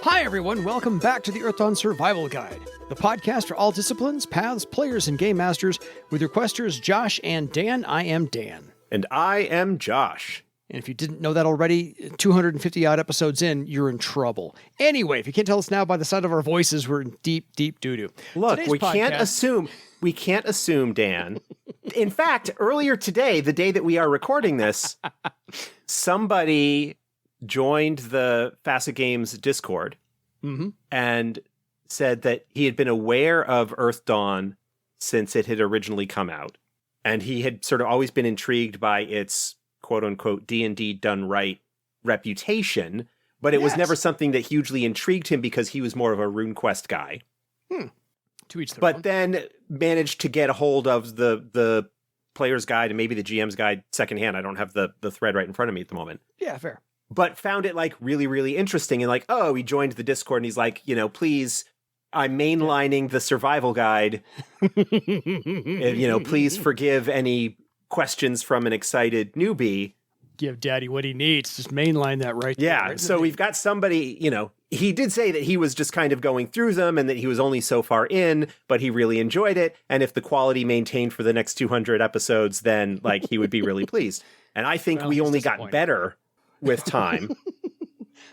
Hi, everyone. Welcome back to the Earthdawn Survival Guide, the podcast for all disciplines, paths, players, and game masters with your questers Josh and Dan. I am Dan. And I am Josh. And if you didn't know that already, 250-odd episodes in, you're in trouble. Anyway, if you can't tell us now by the sound of our voices, we're in deep, deep doo-doo. Look, we can't assume, Dan. In fact, earlier today, the day that we are recording this, somebody joined the Facet Games Discord and said that he had been aware of Earthdawn since it had originally come out. And he had sort of always been intrigued by its quote-unquote D&D done right reputation, but it was never something that hugely intrigued him because he was more of a RuneQuest guy. To each their But own. then managed to get a hold of the player's guide and maybe the GM's guide secondhand. I don't have the thread right in front of me at the moment. Yeah, fair. But found it like really, really interesting. And like, oh, he joined the Discord and he's like, please, I'm mainlining the survival guide. Please forgive any questions from an excited newbie. Give Daddy what he needs. Just mainline that right there. Yeah. Right? So we've got somebody, he did say that he was just kind of going through them and that he was only so far in, but he really enjoyed it. And if the quality maintained for the next 200 episodes, then like he would be really pleased. And I think we only got better with time.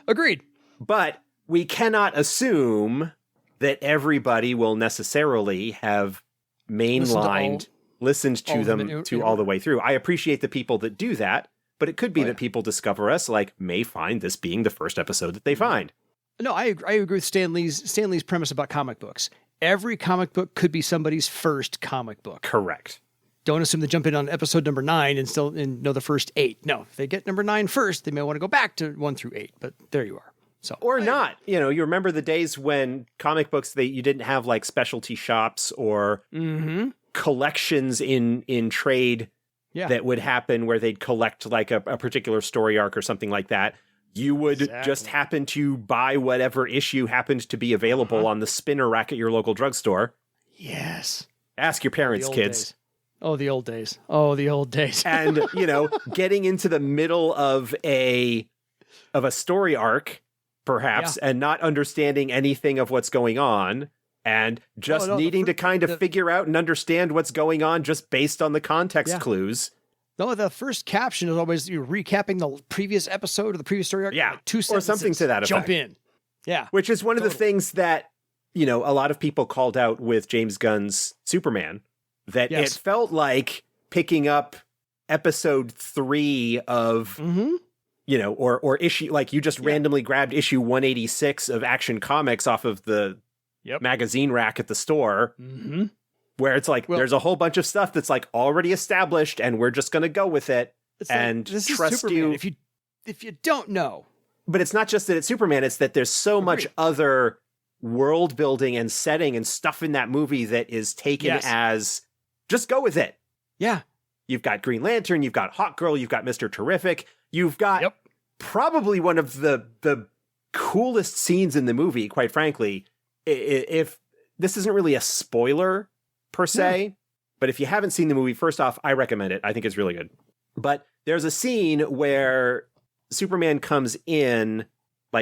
Agreed. But we cannot assume that everybody will necessarily have listened to them all the way through. I appreciate the people that do that, but it could be that people discover us, may find this being the first episode that they find. No, I agree with Stanley's premise about comic books. Every comic book could be somebody's first comic book. Correct. Don't assume they jump in on episode number 9 and know the first 8. No, if they get number 9 first, they may want to go back to 1 through 8, but there you are. So, or not. You remember the days when comic books, you didn't have specialty shops or collections in trade that would happen where they'd collect a particular story arc or something like that. You would just happen to buy whatever issue happened to be available on the spinner rack at your local drugstore. Yes. Ask your parents, kids. Days. Oh, the old days. Oh, the old days. And, getting into the middle of a story arc, perhaps, and not understanding anything of what's going on, and just needing to kind of figure out and understand what's going on just based on the context clues. No, the first caption is always recapping the previous episode or the previous story arc. Yeah, 2 sentences. Or something to that effect. Jump in. Yeah. Which is one of the things that, a lot of people called out with James Gunn's Superman, that it felt like picking up episode 3 of, or issue, you just randomly grabbed issue 186 of Action Comics off of the magazine rack at the store, where it's there's a whole bunch of stuff that's already established and we're just going to go with it and trust you. If you don't know. But it's not just that it's Superman, it's that there's so much other world building and setting and stuff in that movie that is taken as just go with it. Yeah. You've got Green Lantern, you've got Hawkgirl, you've got Mr. Terrific, you've got probably one of the coolest scenes in the movie, quite frankly. If this isn't really a spoiler per se, but if you haven't seen the movie, first off, I recommend it. I think it's really good. But there's a scene where Superman comes in,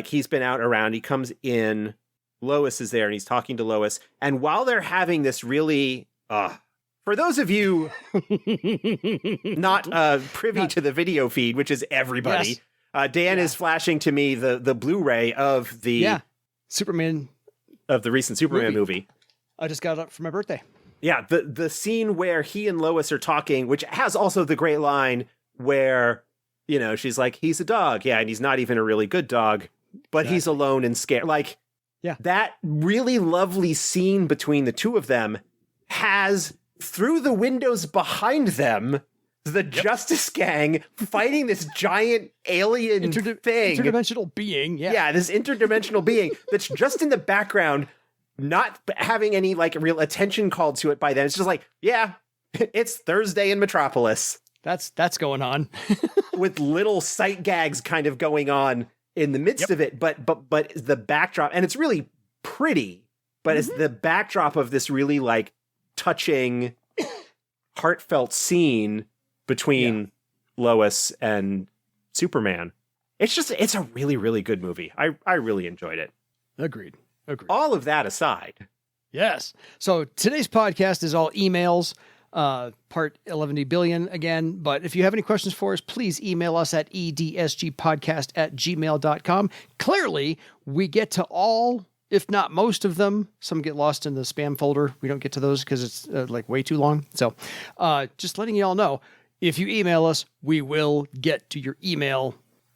he's been out around, he comes in, Lois is there and he's talking to Lois. And while they're having this really, for those of you not privy to the video feed, which is everybody, Dan is flashing to me the Blu-ray of the Superman of the recent Superman movie. I just got it up for my birthday. Yeah, the scene where he and Lois are talking, which has also the great line where, she's like, he's a dog. Yeah, and he's not even a really good dog, but he's alone and scared. That really lovely scene between the two of them has, through the windows behind them, the Justice Gang fighting this giant alien thing. Interdimensional being, Yeah, this interdimensional being that's just in the background, not having any real attention called to it by then. It's just it's Thursday in Metropolis. That's going on. With little sight gags kind of going on in the midst of it, but the backdrop, and it's really pretty, but it's the backdrop of this really touching heartfelt scene between Lois and Superman. It's a really, really good movie. I really enjoyed it. Agreed. All of that aside. Yes. So today's podcast is all emails, part 11 billion again. But if you have any questions for us, please email us at edsgpodcast@gmail.com. Clearly, we get to all, if not most of them. Some get lost in the spam folder. We don't get to those because it's like way too long. So just letting you all know, if you email us, we will get to your email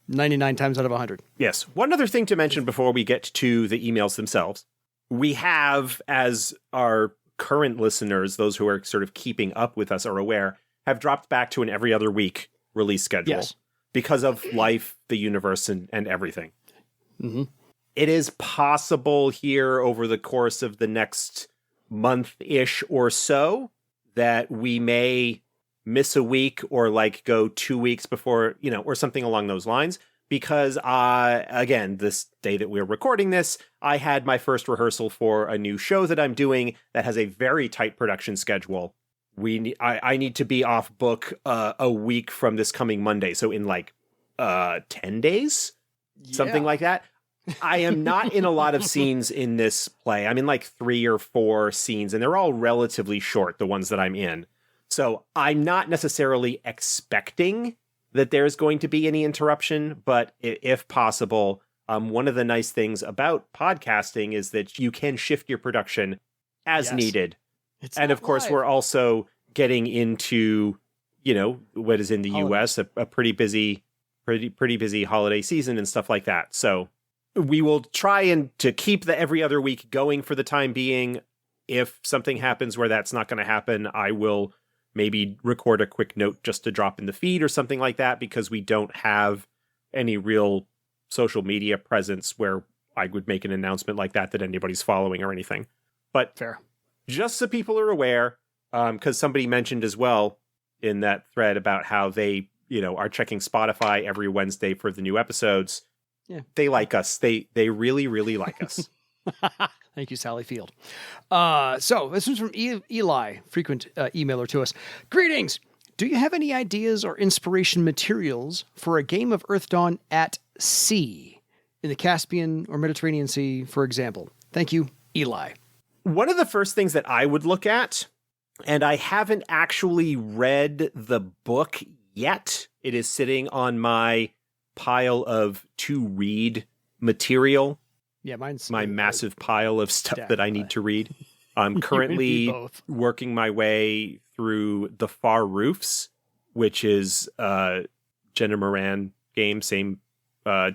99 times out of 100. Yes. One other thing to mention before we get to the emails themselves. We have, as our current listeners, those who are sort of keeping up with us are aware, have dropped back to an every other week release schedule because of life, the universe, and everything. Mm-hmm. It is possible here over the course of the next month-ish or so that we may miss a week or like go 2 weeks before, or something along those lines. Because, again, this day that we're recording this, I had my first rehearsal for a new show that I'm doing that has a very tight production schedule. I need to be off book a week from this coming Monday. So in 10 days? Something like that. I am not in a lot of scenes in this play. I'm in 3 or 4 scenes, and they're all relatively short, the ones that I'm in. So I'm not necessarily expecting that there's going to be any interruption, but if possible, one of the nice things about podcasting is that you can shift your production as needed. And of course, we're also getting into, what is in the US, a pretty busy holiday season and stuff like that. So we will try to keep the every other week going for the time being. If something happens where that's not going to happen, I will maybe record a quick note just to drop in the feed or something like that, because we don't have any real social media presence where I would make an announcement like that anybody's following or anything. But fair. Just so people are aware, because somebody mentioned as well in that thread about how they, are checking Spotify every Wednesday for the new episodes. Yeah. They like us. They really, really like us. Thank you, Sally Field. So this one's from Eli, frequent emailer to us. Greetings. Do you have any ideas or inspiration materials for a game of Earth Dawn at sea, in the Caspian or Mediterranean Sea, for example? Thank you, Eli. One of the first things that I would look at, and I haven't actually read the book yet. It is sitting on my pile of to-read material. Yeah, mine's my massive pile of stuff that I need to read. I'm currently working my way through The Far Roofs, which is Jenna Moran game, same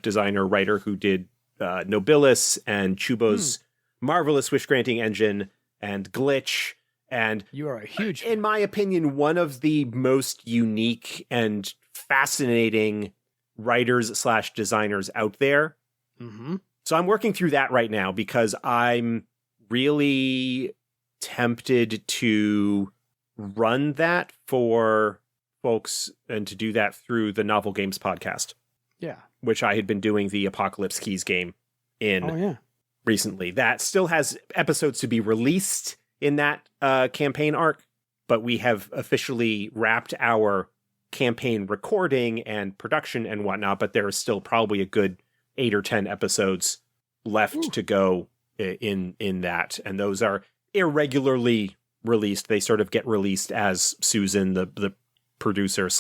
designer, writer who did Nobilis and Chubo's marvelous wish-granting engine and Glitch. And you are a huge in my opinion, one of the most unique and fascinating writers/designers out there. Mm-hmm. So I'm working through that right now because I'm really tempted to run that for folks and to do that through the Novel Games podcast. Yeah. Which I had been doing the Apocalypse Keys game in recently. That still has episodes to be released in that campaign arc, but we have officially wrapped our campaign recording and production and whatnot, but there is still probably a good 8 or 10 episodes left to go in that. And those are irregularly released. They sort of get released as Susan, the producer /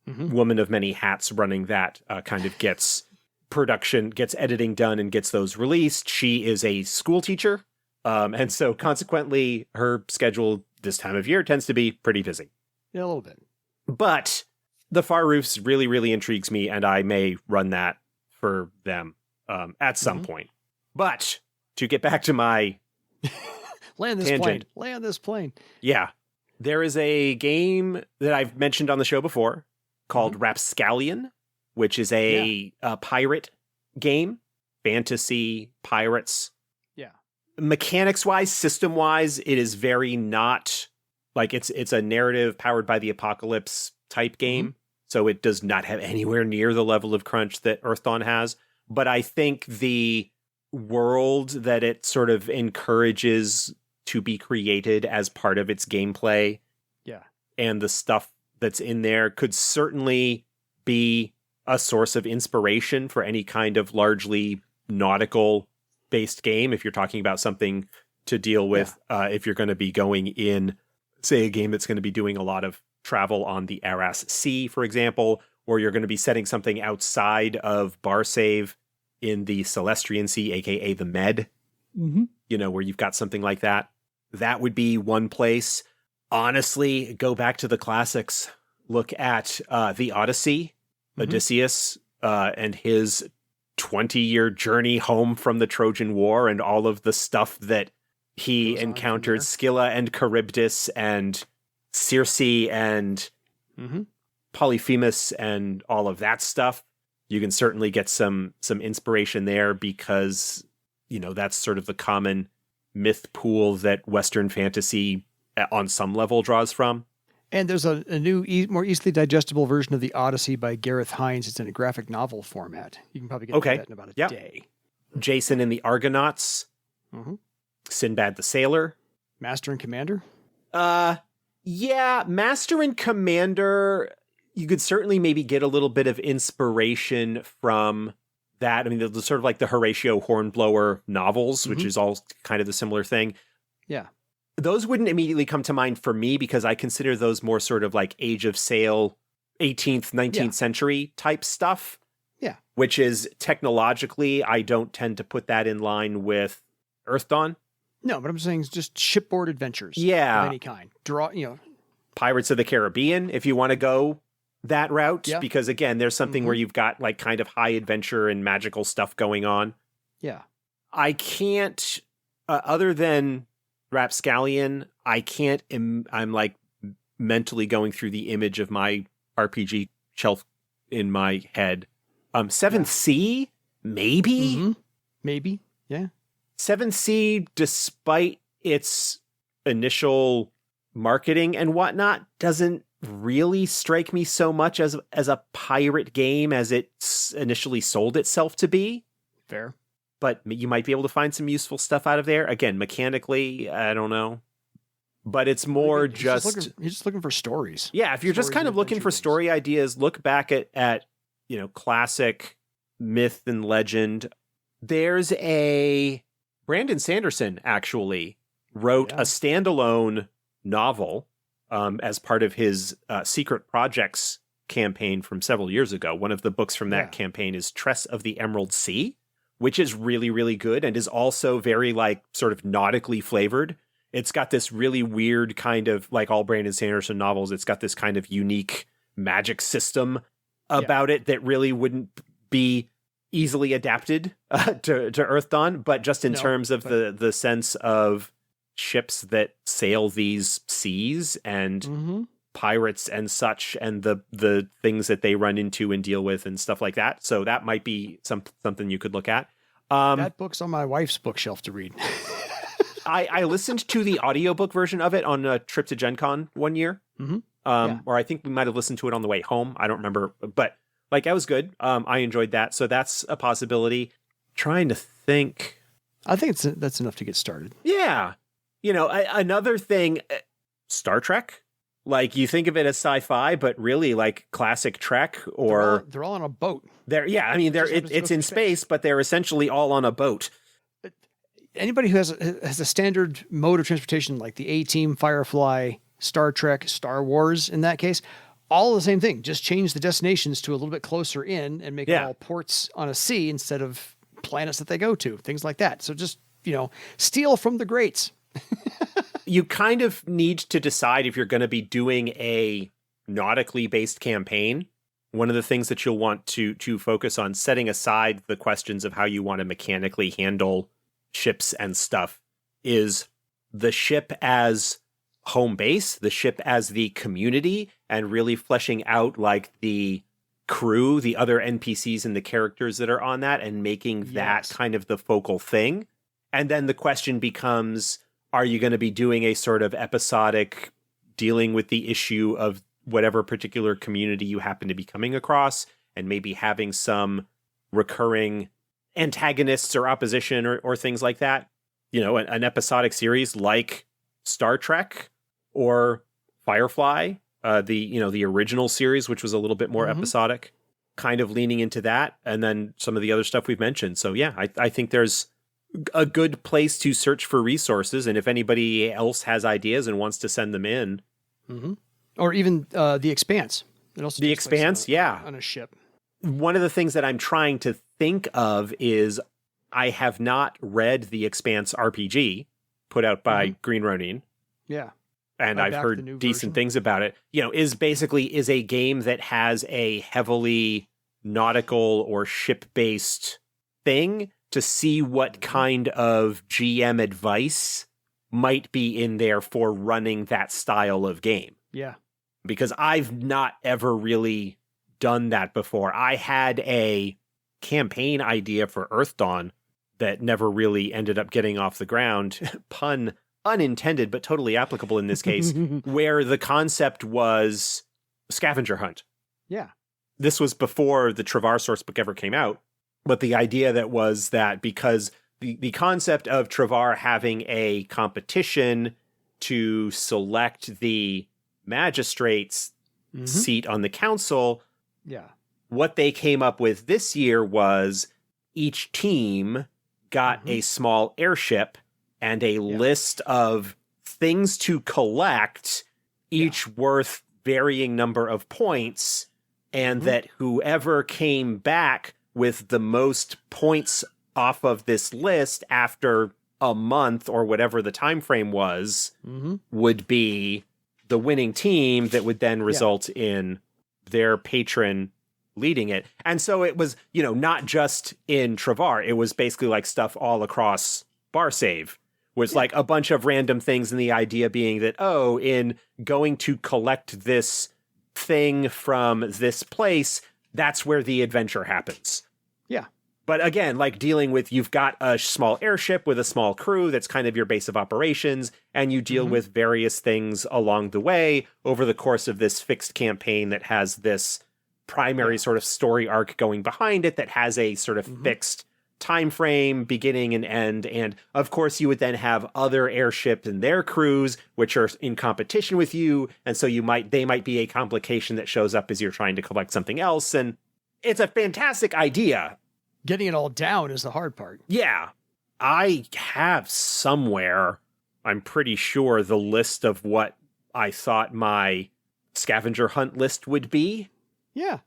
woman of many hats running that, kind of gets production, gets editing done and gets those released. She is a school teacher. And so consequently, her schedule this time of year tends to be pretty busy. Yeah, a little bit. But The Far Roofs really, really intrigues me, and I may run that for them at some point. But to get back to my land this plane. Yeah. There is a game that I've mentioned on the show before called Rapscallion, which is a pirate game, fantasy pirates. Yeah. Mechanics-wise, system-wise, it is very not like it's a narrative powered by the apocalypse type game. So it does not have anywhere near the level of crunch that Earth Dawn has. But I think the world that it sort of encourages to be created as part of its gameplay and the stuff that's in there could certainly be a source of inspiration for any kind of largely nautical based game. If you're talking about something to deal with, if you're going to be going in, say, a game that's going to be doing a lot of travel on the Aras Sea, for example, or you're going to be setting something outside of Barsaive in the Celestrian Sea, aka the Med, where you've got something like that. That would be one place. Honestly, go back to the classics. Look at the Odyssey, Odysseus, and his 20-year journey home from the Trojan War and all of the stuff that he encountered, Scylla and Charybdis and Circe and Polyphemus and all of that stuff. You can certainly get some inspiration there because, that's sort of the common myth pool that Western fantasy on some level draws from. And there's a new, more easily digestible version of the Odyssey by Gareth Hines. It's in a graphic novel format. You can probably get that in about a day. Jason and the Argonauts. Sinbad the Sailor. Master and Commander? Yeah, Master and Commander, you could certainly maybe get a little bit of inspiration from that. I mean, the sort of like the Horatio Hornblower novels, which is all kind of the similar thing. Yeah. Those wouldn't immediately come to mind for me because I consider those more sort of like Age of Sail, 18th, 19th century type stuff. Yeah. Which is technologically, I don't tend to put that in line with Earth Dawn. No, but I'm saying just shipboard adventures. Yeah. Of any kind. Pirates of the Caribbean, if you want to go that route. Yeah. Because again, there's something where you've got like kind of high adventure and magical stuff going on. Yeah. I can't, other than Rapscallion, I can't, I'm like mentally going through the image of my RPG shelf in my head. Seventh Sea, maybe? Maybe, yeah. Seventh Sea, despite its initial marketing and whatnot, doesn't really strike me so much as a pirate game as it's initially sold itself to be. Fair. But you might be able to find some useful stuff out of there. Again, mechanically, I don't know. But it's more You're just looking for stories. Yeah, if you're just kind of looking for story ideas, look back at classic myth and legend. There's Brandon Sanderson actually wrote a standalone novel as part of his Secret Projects campaign from several years ago. One of the books from that campaign is Tress of the Emerald Sea, which is really, really good and is also very like sort of nautically flavored. It's got this really weird kind of, like all Brandon Sanderson novels, it's got this kind of unique magic system about it that really wouldn't be easily adapted to Earth Dawn, but just in terms of the sense of ships that sail these seas and pirates and such, and the things that they run into and deal with and stuff like that. So that might be something you could look at. That book's on my wife's bookshelf to read. I listened to the audiobook version of it on a trip to Gen Con one year. Or I think we might have listened to it on the way home. I don't remember, but like that was good. I enjoyed that. So that's a possibility. Trying to think. I think that's enough to get started. Yeah. Another thing, Star Trek. Like you think of it as sci-fi, but really like classic Trek, or they're all on a boat. It's in space, but they're essentially all on a boat. Anybody who has a standard mode of transportation, like the A-Team, Firefly, Star Trek, Star Wars, in that case, all the same thing. Just change the destinations to a little bit closer in and make it all ports on a sea instead of planets that they go to, things like that. So just, steal from the greats. You kind of need to decide if you're going to be doing a nautically based campaign. One of the things that you'll want to focus on, setting aside the questions of how you want to mechanically handle ships and stuff, is the ship as home base, the ship as the community, and really fleshing out like the crew, the other NPCs and the characters that are on that, and making that kind of the focal thing. And then the question becomes, are you going to be doing a sort of episodic dealing with the issue of whatever particular community you happen to be coming across, and maybe having some recurring antagonists or opposition or things like that? An episodic series like Star Trek or Firefly the original series, which was a little bit more episodic, kind of leaning into that, and then some of the other stuff we've mentioned. So yeah, I think there's a good place to search for resources, and if anybody else has ideas and wants to send them in, or even The Expanse. It also The takes place Expanse, on a ship. One of the things that I'm trying to think of is I have not read The Expanse RPG put out by Green Ronin. Yeah. And I've heard decent things about it. Is a game that has a heavily nautical or ship-based thing, to see what kind of GM advice might be in there for running that style of game. Yeah. Because I've not ever really done that before. I had a campaign idea for Earth Dawn that never really ended up getting off the ground. Pun unintended, but totally applicable in this case, where the concept was Scavenger Hunt. Yeah. This was before the Travar sourcebook ever came out, but the idea that was that because the concept of Travar having a competition to select the magistrate's seat on the council, what they came up with this year was each team got a small airship and a list of things to collect, each worth varying number of points, and that whoever came back with the most points off of this list after a month or whatever the time frame was would be the winning team that would then result in their patron leading it. And so it was, not just in Travar, it was basically like stuff all across Barsaive. Was like a bunch of random things, and the idea being that, in going to collect this thing from this place, that's where the adventure happens. Yeah. But again, like dealing with, you've got a small airship with a small crew, that's kind of your base of operations, and you deal with various things along the way over the course of this fixed campaign that has this primary sort of story arc going behind it that has a sort of fixed time frame, beginning and end, and of course you would then have other airships and their crews which are in competition with you, and so they might be a complication that shows up as you're trying to collect something else, and it's a fantastic idea. Getting it all down is the hard part. Yeah. I have somewhere, I'm pretty sure, the list of what I thought my scavenger hunt list would be. Yeah.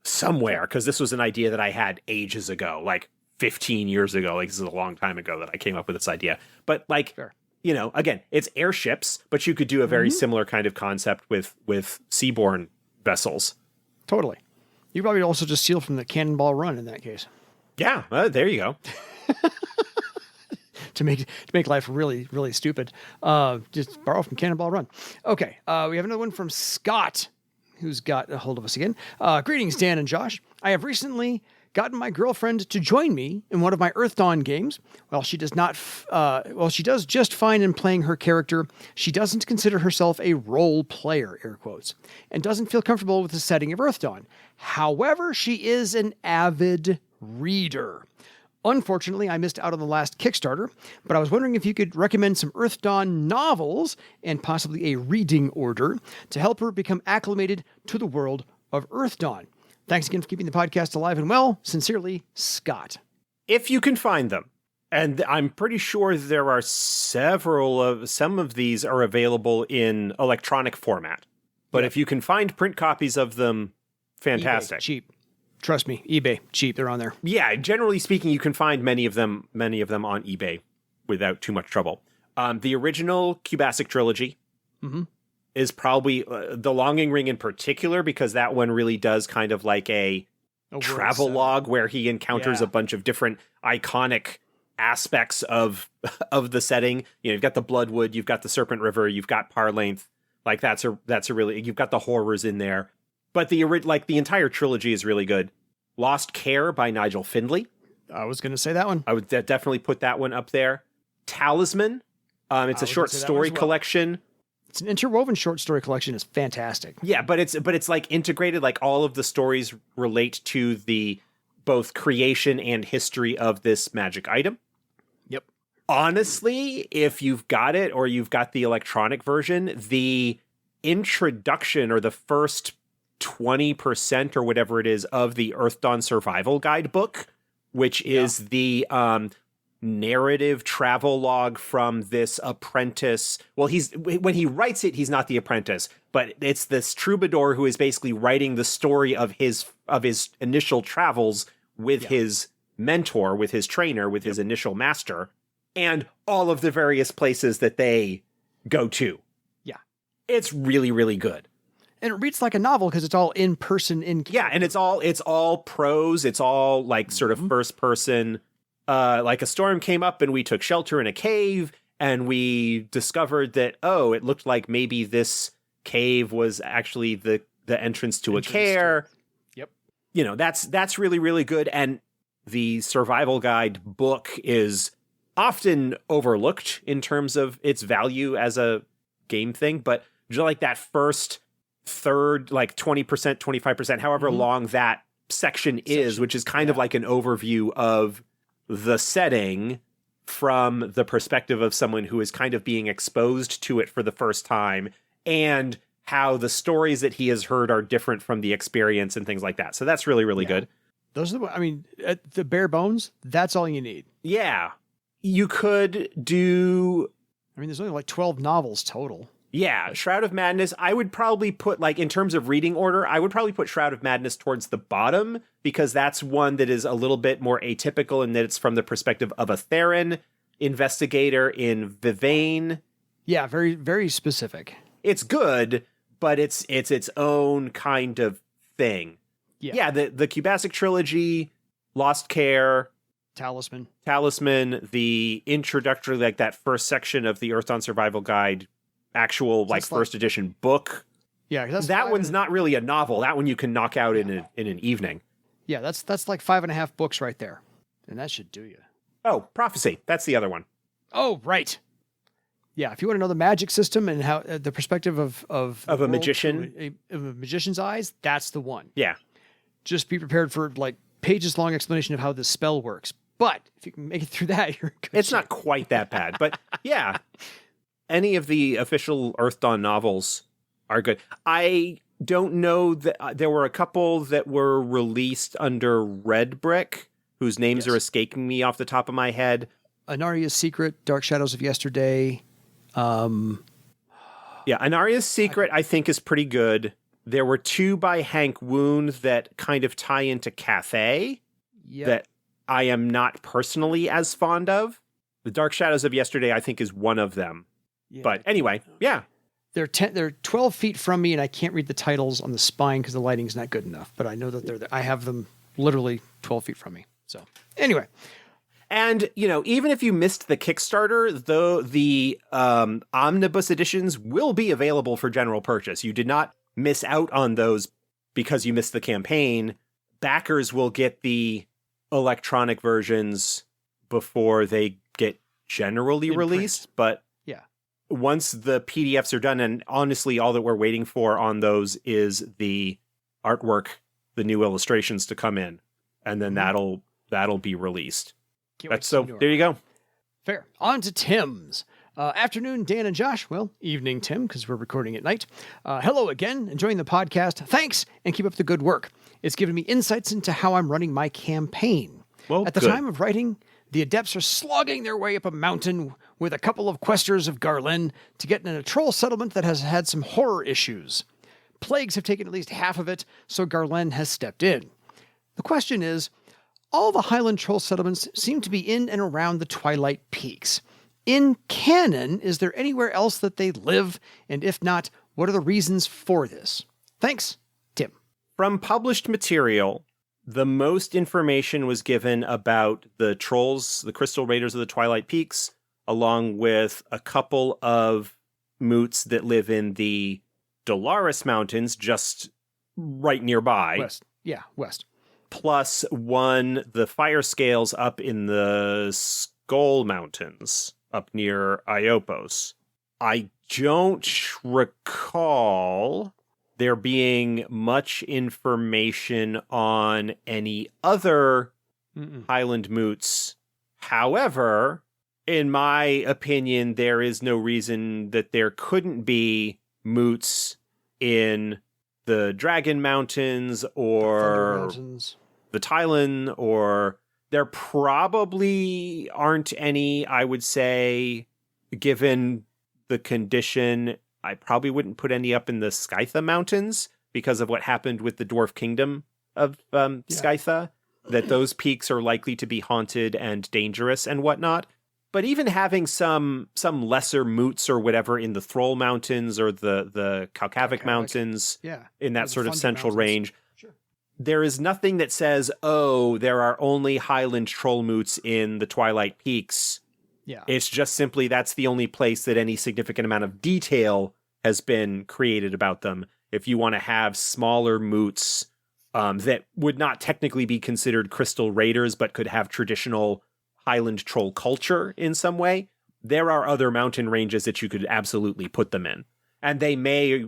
Somewhere, because this was an idea that I had ages ago, like 15 years ago. Like, this is a long time ago that I came up with this idea. But like, again, it's airships, but you could do a very similar kind of concept with seaborne vessels. Totally. You probably also just steal from the Cannonball Run in that case. Yeah, there you go. to make life really, really stupid. Just borrow from Cannonball Run. Okay, we have another one from Scott, who's got a hold of us again. Greetings, Dan and Josh. I have recently gotten my girlfriend to join me in one of my Earth Dawn games. While she does just fine in playing her character, she doesn't consider herself a role player, air quotes, and doesn't feel comfortable with the setting of Earth Dawn. However, she is an avid reader. Unfortunately, I missed out on the last Kickstarter, but I was wondering if you could recommend some Earth Dawn novels and possibly a reading order to help her become acclimated to the world of Earth Dawn. Thanks again for keeping the podcast alive and well. Sincerely, Scott. If you can find them. And I'm pretty sure there are some of these are available in electronic format. But if you can find print copies of them, fantastic. eBay, cheap. Trust me, eBay, cheap. They're on there. Yeah, generally speaking, you can find many of them on eBay without too much trouble. The original Cubasic trilogy is probably the Longing Ring in particular, because that one really does kind of like a travel log where he encounters a bunch of different iconic aspects of the setting. You've got the Bloodwood, you've got the Serpent River, you've got Parlength. Like that's a really, you've got the horrors in there. But the entire trilogy is really good. Lost Care by Nigel Findlay. I was going to say that one. I would definitely put that one up there. Talisman. It's a short story collection. It's an interwoven short story collection. It's fantastic. Yeah, but it's like integrated. Like all of the stories relate to the both creation and history of this magic item. Yep. Honestly, if you've got it or you've got the electronic version, the introduction or the first 20% or whatever it is of the Earth Dawn Survival Guide book, which is the narrative travel log from this apprentice. Well, when he writes it, he's not the apprentice, but it's this troubadour who is basically writing the story of his initial travels with his mentor, with his trainer, with his initial master, and all of the various places that they go to. Yeah. It's really, really good. And it reads like a novel because it's all in person Yeah, and it's all prose. It's all like sort of first person. Like a storm came up and we took shelter in a cave and we discovered that, it looked like maybe this cave was actually the entrance to a Kaer. Yep. You know, that's really, really good. And the survival guide book is often overlooked in terms of its value as a game thing, but just like that first third, like 20%, 25%, however long that section is, which is kind of like an overview of the setting from the perspective of someone who is kind of being exposed to it for the first time, and how the stories that he has heard are different from the experience and things like that. So that's really, really good. Those are at the bare bones, that's all you need. Yeah. You could do... there's only like 12 novels total. Yeah, Shroud of Madness, I would probably put, like, in terms of reading order, I would probably put Shroud of Madness towards the bottom, because that's one that is a little bit more atypical in that it's from the perspective of a Theron investigator in Vivain. Yeah, very, very specific. It's good, but it's its own kind of thing. Yeah, the Cubasic trilogy, Lost Kaer, Talisman, the introductory, like that first section of the Earth Dawn Survival Guide, actual like first edition book. Yeah, that one's not really a novel. That one you can knock out in an evening. Yeah, that's like 5.5 books right there, and that should do you. Oh, Prophecy. That's the other one. Oh, right. Yeah, if you want to know the magic system and how the perspective of a magician, of a magician's eyes, that's the one. Yeah. Just be prepared for like pages long explanation of how this spell works. But if you can make it through that, you're good. It's not quite that bad, but yeah. Any of the official Earth Dawn novels are good. I don't know that there were a couple that were released under Red Brick, whose names are escaping me off the top of my head. Anaria's Secret, Dark Shadows of Yesterday. Yeah, Anaria's Secret, I think, is pretty good. There were 2 by Hank Woon that kind of tie into Cathay that I am not personally as fond of. The Dark Shadows of Yesterday, I think, is one of them. Yeah. But anyway, yeah. They're 12 feet from me, and I can't read the titles on the spine because the lighting's not good enough. But I know that they're there. I have them literally 12 feet from me. So anyway. And, even if you missed the Kickstarter, though, the omnibus editions will be available for general purchase. You did not miss out on those because you missed the campaign. Backers will get the electronic versions before they get generally released. But once the PDFs are done, and honestly, all that we're waiting for on those is the artwork, the new illustrations to come in, and then that'll be released. There you go. Fair. On to Tim's. Afternoon, Dan and Josh. Well, evening, Tim, because we're recording at night. Hello again. Enjoying the podcast. Thanks, and keep up the good work. It's given me insights into how I'm running my campaign. Well, at the time of writing, the Adepts are slogging their way up a mountain with a couple of questers of Garland to get in a troll settlement that has had some horror issues. Plagues have taken at least half of it, so Garland has stepped in. The question is, all the Highland troll settlements seem to be in and around the Twilight Peaks. In canon, is there anywhere else that they live? And if not, what are the reasons for this? Thanks, Tim. From published material, the most information was given about the trolls, the Crystal Raiders of the Twilight Peaks, along with a couple of moots that live in the Dolores Mountains, just right nearby. West. Plus the fire scales up in the Skull Mountains, up near Iopos. I don't recall there being much information on any other Highland moots. However, in my opinion, there is no reason that there couldn't be moots in the Dragon Mountains or Mountains. the Thailand, or there probably aren't any, I would say, given the condition. I probably wouldn't put any up in the Skytha Mountains because of what happened with the Dwarf Kingdom of Skytha, that those peaks are likely to be haunted and dangerous and whatnot. But even having some lesser moots or whatever in the Thrall Mountains or the Kalkavik Mountains, in that sort of central range, there is nothing that says, oh, there are only Highland troll moots in the Twilight Peaks. Yeah. It's just simply that's the only place that any significant amount of detail has been created about them. If you want to have smaller moots that would not technically be considered crystal raiders, but could have traditional Highland troll culture in some way, there are other mountain ranges that you could absolutely put them in. And they may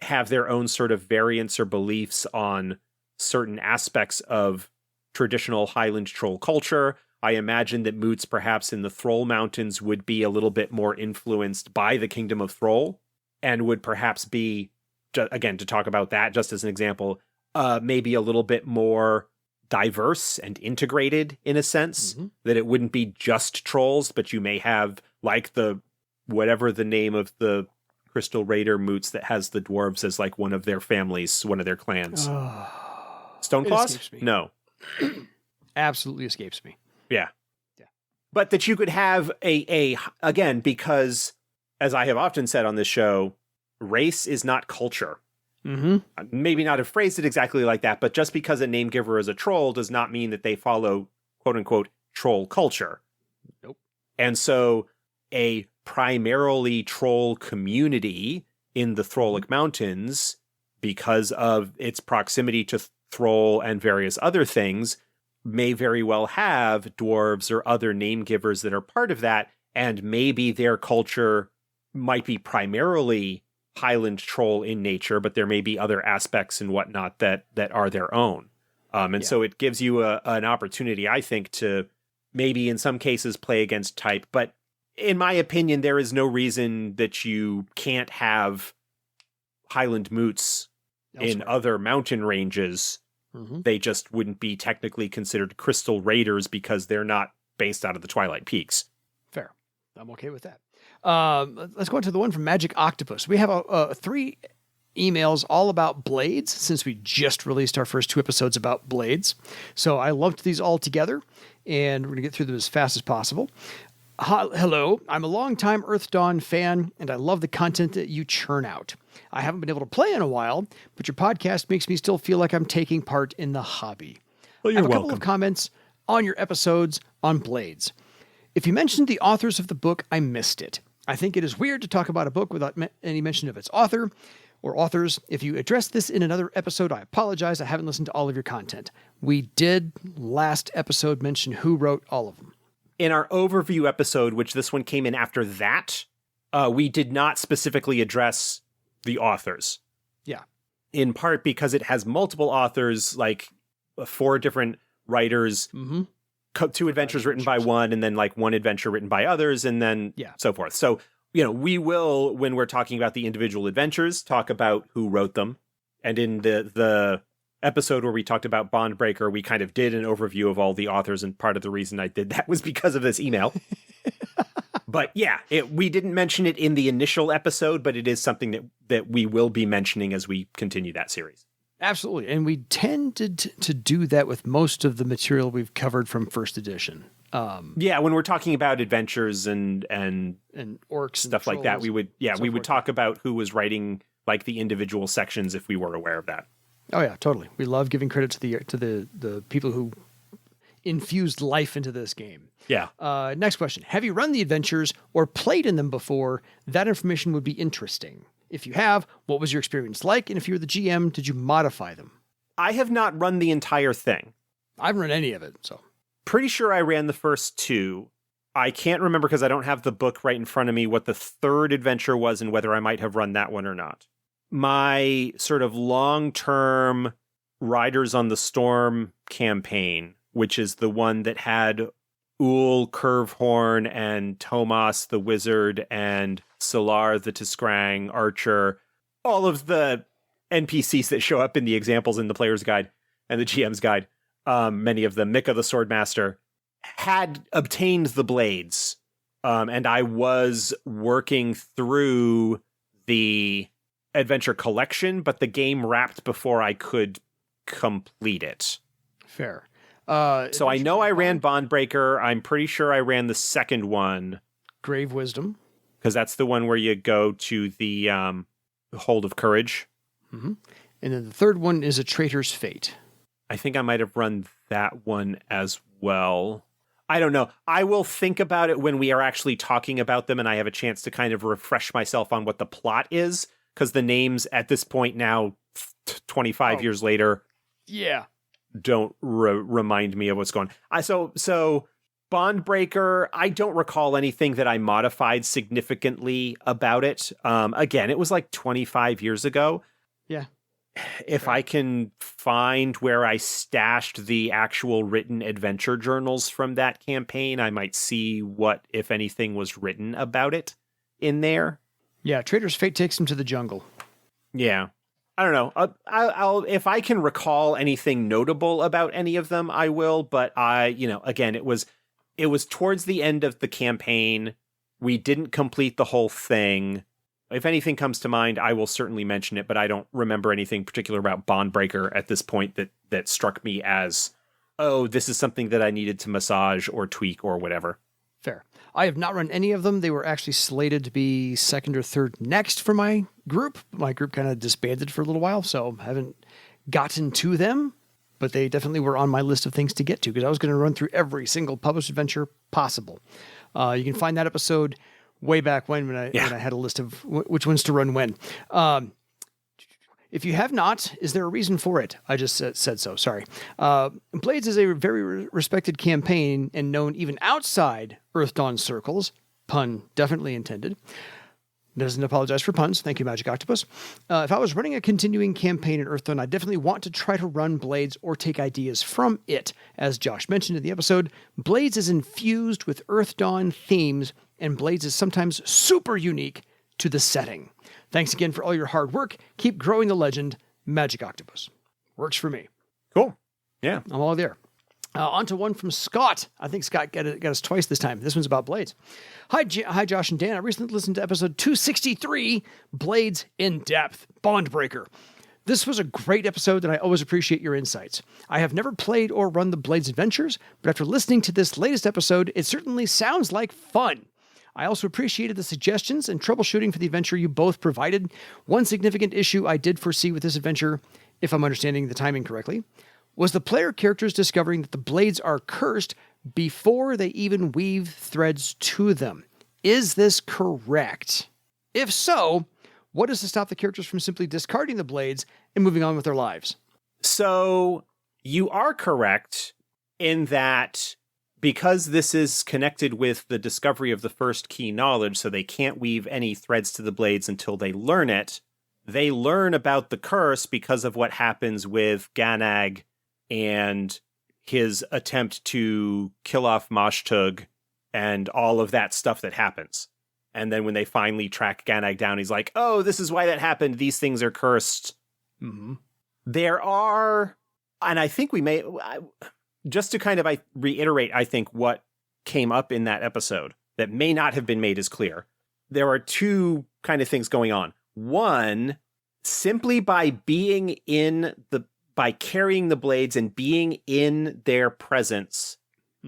have their own sort of variants or beliefs on certain aspects of traditional Highland troll culture. I imagine that moots perhaps in the Thrall Mountains would be a little bit more influenced by the Kingdom of Thrall and would perhaps be, again, to talk about that just as an example, maybe a little bit more diverse and integrated in a sense, that it wouldn't be just trolls, but you may have like the, whatever the name of the Crystal Raider moots that has the dwarves as like one of their families, one of their clans. Stoneclaws? No. Absolutely escapes me. Yeah. But that you could have a again, because as I have often said on this show, race is not culture. Maybe not have phrased it exactly like that, but just because a name giver is a troll does not mean that they follow quote unquote troll culture. Nope. And so a primarily troll community in the Throllic Mountains, because of its proximity to Thrall and various other things, may very well have dwarves or other name givers that are part of that, and maybe their culture might be primarily Highland troll in nature, but there may be other aspects and whatnot that are their own. So it gives you an opportunity, I think, to maybe in some cases play against type. But in my opinion, there is no reason that you can't have Highland moots in other mountain ranges. They just wouldn't be technically considered crystal raiders because they're not based out of the Twilight Peaks. Fair. I'm okay with that. Let's go into the one from Magic Octopus. We have 3 emails all about blades, since we just released our first 2 episodes about blades. So I lumped these all together, and we're going to get through them as fast as possible. Hello, I'm a longtime Earth Dawn fan, and I love the content that you churn out. I haven't been able to play in a while, but your podcast makes me still feel like I'm taking part in the hobby. Well, you're I have a welcome. couple of comments on your episodes on blades. If you mentioned the authors of the book, I missed it. I think it is weird to talk about a book without any mention of its author or authors. If you addressed this in another episode, I apologize. I haven't listened to all of your content. We did last episode mention who wrote all of them. In our overview episode, which this one came in after that, we did not specifically address the authors. Yeah. In part because it has multiple authors, like 4 different writers, 2 adventures written by one, and then like 1 adventure written by others, and then so forth. So, we will, when we're talking about the individual adventures, talk about who wrote them. And in the episode where we talked about Bondbreaker, we kind of did an overview of all the authors, and part of the reason I did that was because of this email. But yeah, we didn't mention it in the initial episode, but it is something that we will be mentioning as we continue that series. Absolutely. And we tended to do that with most of the material we've covered from first edition. When we're talking about adventures and orcs stuff and like that, we would forth. talk about who was writing like the individual sections if we were aware of that. Oh yeah, totally. We love giving credit to the people who infused life into this game. Yeah. Next question. Have you run the adventures or played in them before? That information would be interesting. If you have, what was your experience like? And if you were the GM, did you modify them? I have not run the entire thing. I haven't run any of it, so. Pretty sure I ran the first 2. I can't remember because I don't have the book right in front of me what the 3rd adventure was and whether I might have run that one or not. My sort of long-term Riders on the Storm campaign, which is the one that had Uhl Curvehorn and Tomas the Wizard and Solar the Tiskrang Archer, all of the NPCs that show up in the examples in the player's guide and the GM's guide, many of them, Mika the Swordmaster, had obtained the blades. And I was working through the adventure collection, but the game wrapped before I could complete it. Fair. So I know I ran Bondbreaker. I'm pretty sure I ran the second one. Grave Wisdom. Because that's the one where you go to the Hold of Courage. Mm-hmm. And then the third one is A Traitor's Fate. I think I might have run that one as well. I don't know. I will think about it when we are actually talking about them and I have a chance to kind of refresh myself on what the plot is. Because the names at this point now, 25 years later, don't remind me of what's going on. So Bondbreaker, I don't recall anything that I modified significantly about it. Again, it was like 25 years ago. Yeah. If I can find where I stashed the actual written adventure journals from that campaign, I might see what, if anything, was written about it in there. Yeah, Traitor's Fate takes him to the jungle. Yeah. I don't know. I'll if I can recall anything notable about any of them, I will. But again, it was towards the end of the campaign. We didn't complete the whole thing. If anything comes to mind, I will certainly mention it, but I don't remember anything particular about Bondbreaker at this point that struck me as, oh, this is something that I needed to massage or tweak or whatever. Fair. I have not run any of them. They were actually slated to be second or third next for my group. My group kind of disbanded for a little while, so haven't gotten to them, but they definitely were on my list of things to get to because I was going to run through every single published adventure possible. You can find that episode way back when I had a list of which ones to run when. If you have not, is there a reason for it? I just said so. Sorry. Blades is a very respected campaign and known even outside Earth Dawn circles. Pun definitely intended. Doesn't apologize for puns. Thank you, Magic Octopus. If I was running a continuing campaign in Earth Dawn, I definitely want to try to run Blades or take ideas from it. As Josh mentioned in the episode, Blades is infused with Earth Dawn themes, and Blades is sometimes super unique to the setting. Thanks again for all your hard work. Keep growing the legend, Magic Octopus. Works for me. Cool. Yeah. I'm all there. On to one from Scott. I think Scott got us twice this time. This one's about Blades. Hi, Josh and Dan. I recently listened to episode 263, Blades in Depth, Bondbreaker. This was a great episode, and I always appreciate your insights. I have never played or run the Blades adventures, but after listening to this latest episode, it certainly sounds like fun. I also appreciated the suggestions and troubleshooting for the adventure you both provided. One significant issue I did foresee with this adventure, if I'm understanding the timing correctly, was the player characters discovering that the blades are cursed before they even weave threads to them. Is this correct? If so, what is to stop the characters from simply discarding the blades and moving on with their lives? So you are correct in that because this is connected with the discovery of the first key knowledge, so they can't weave any threads to the blades until they learn it. They learn about the curse because of what happens with Ganag and his attempt to kill off Mashtug and all of that stuff that happens. And then when they finally track Ganag down, he's like, oh, this is why that happened. These things are cursed. Mm-hmm. There are, and I think we may... Just to kind of reiterate, I think, what came up in that episode that may not have been made as clear. There are two kind of things going on. One, simply by carrying the blades and being in their presence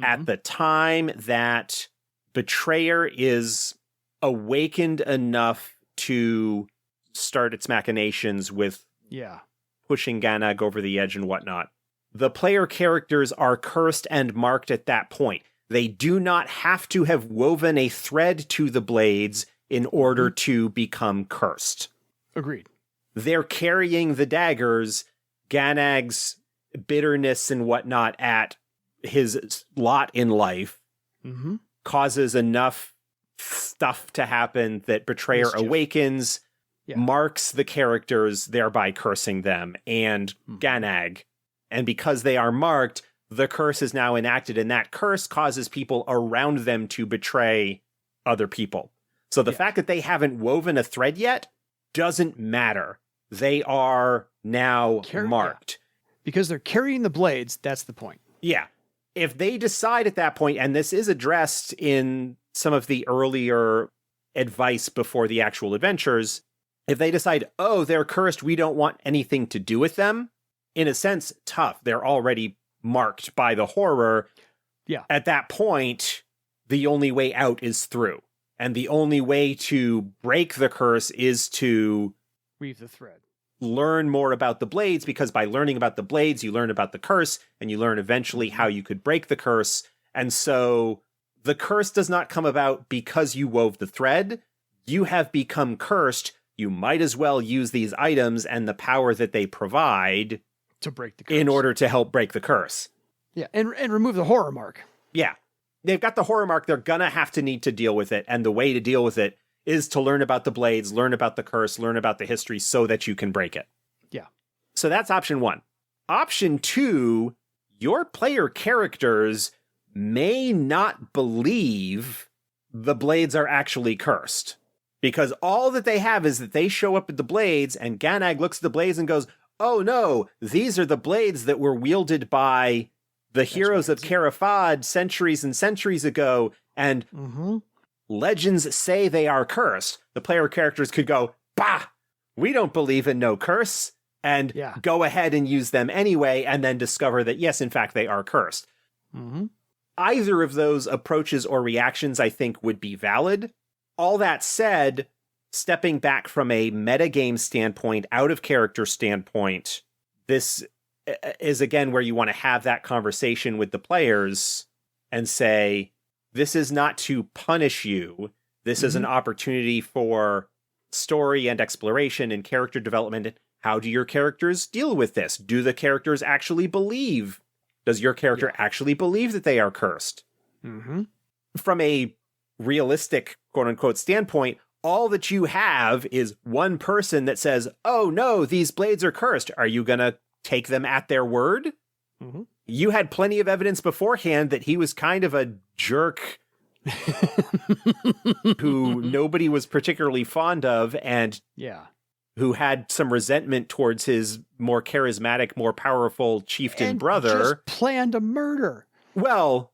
at the time that Betrayer is awakened enough to start its machinations with pushing Ganag over the edge and whatnot. The player characters are cursed and marked at that point. They do not have to have woven a thread to the blades in order to become cursed. Agreed. They're carrying the daggers, Ganag's bitterness and whatnot at his lot in life causes enough stuff to happen that Betrayer awakens, marks the characters, thereby cursing them, and Ganag. And because they are marked, the curse is now enacted, and that curse causes people around them to betray other people. So the fact that they haven't woven a thread yet doesn't matter. They are now marked. Yeah. Because they're carrying the blades, that's the point. Yeah. If they decide at that point, and this is addressed in some of the earlier advice before the actual adventures, if they decide, oh, they're cursed, we don't want anything to do with them, in a sense, tough. They're already marked by the horror. Yeah. At that point, the only way out is through. And the only way to break the curse is to weave the thread. Learn more about the blades, because by learning about the blades, you learn about the curse, and you learn eventually how you could break the curse. And so the curse does not come about because you wove the thread. You have become cursed. You might as well use these items and the power that they provide to break the curse, in order to help break the curse. Yeah, and remove the horror mark. Yeah. They've got the horror mark. They're going to need to deal with it. And the way to deal with it is to learn about the blades, learn about the curse, learn about the history so that you can break it. Yeah. So that's option 1. Option 2, your player characters may not believe the blades are actually cursed. Because all that they have is that they show up at the blades, and Ganag looks at the blades and goes, oh no, these are the blades that were wielded by the heroes of Kaer Otosk centuries and centuries ago, and legends say they are cursed. The player characters could go, bah, we don't believe in no curse, and go ahead and use them anyway, and then discover that, yes, in fact, they are cursed. Either of those approaches or reactions, I think, would be valid. All that said, stepping back from a metagame standpoint, out of character standpoint, this is again where you want to have that conversation with the players and say, this is not to punish you. This is an opportunity for story and exploration and character development. How do your characters deal with this? Do the characters actually believe? Does your character actually believe that they are cursed? From a realistic, quote unquote, standpoint, all that you have is one person that says, oh no, these blades are cursed. Are you going to take them at their word? You had plenty of evidence beforehand that he was kind of a jerk who nobody was particularly fond of, and who had some resentment towards his more charismatic, more powerful chieftain and brother. Just planned a murder. Well,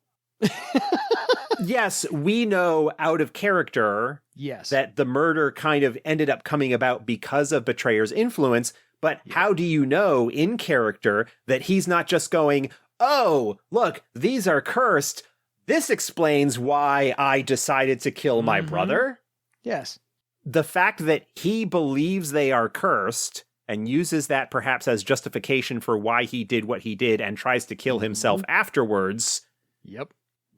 yes, we know out of character that the murder kind of ended up coming about because of Betrayer's influence, but how do you know in character that he's not just going, oh, look, these are cursed. This explains why I decided to kill my brother. Yes. The fact that he believes they are cursed and uses that perhaps as justification for why he did what he did and tries to kill himself afterwards.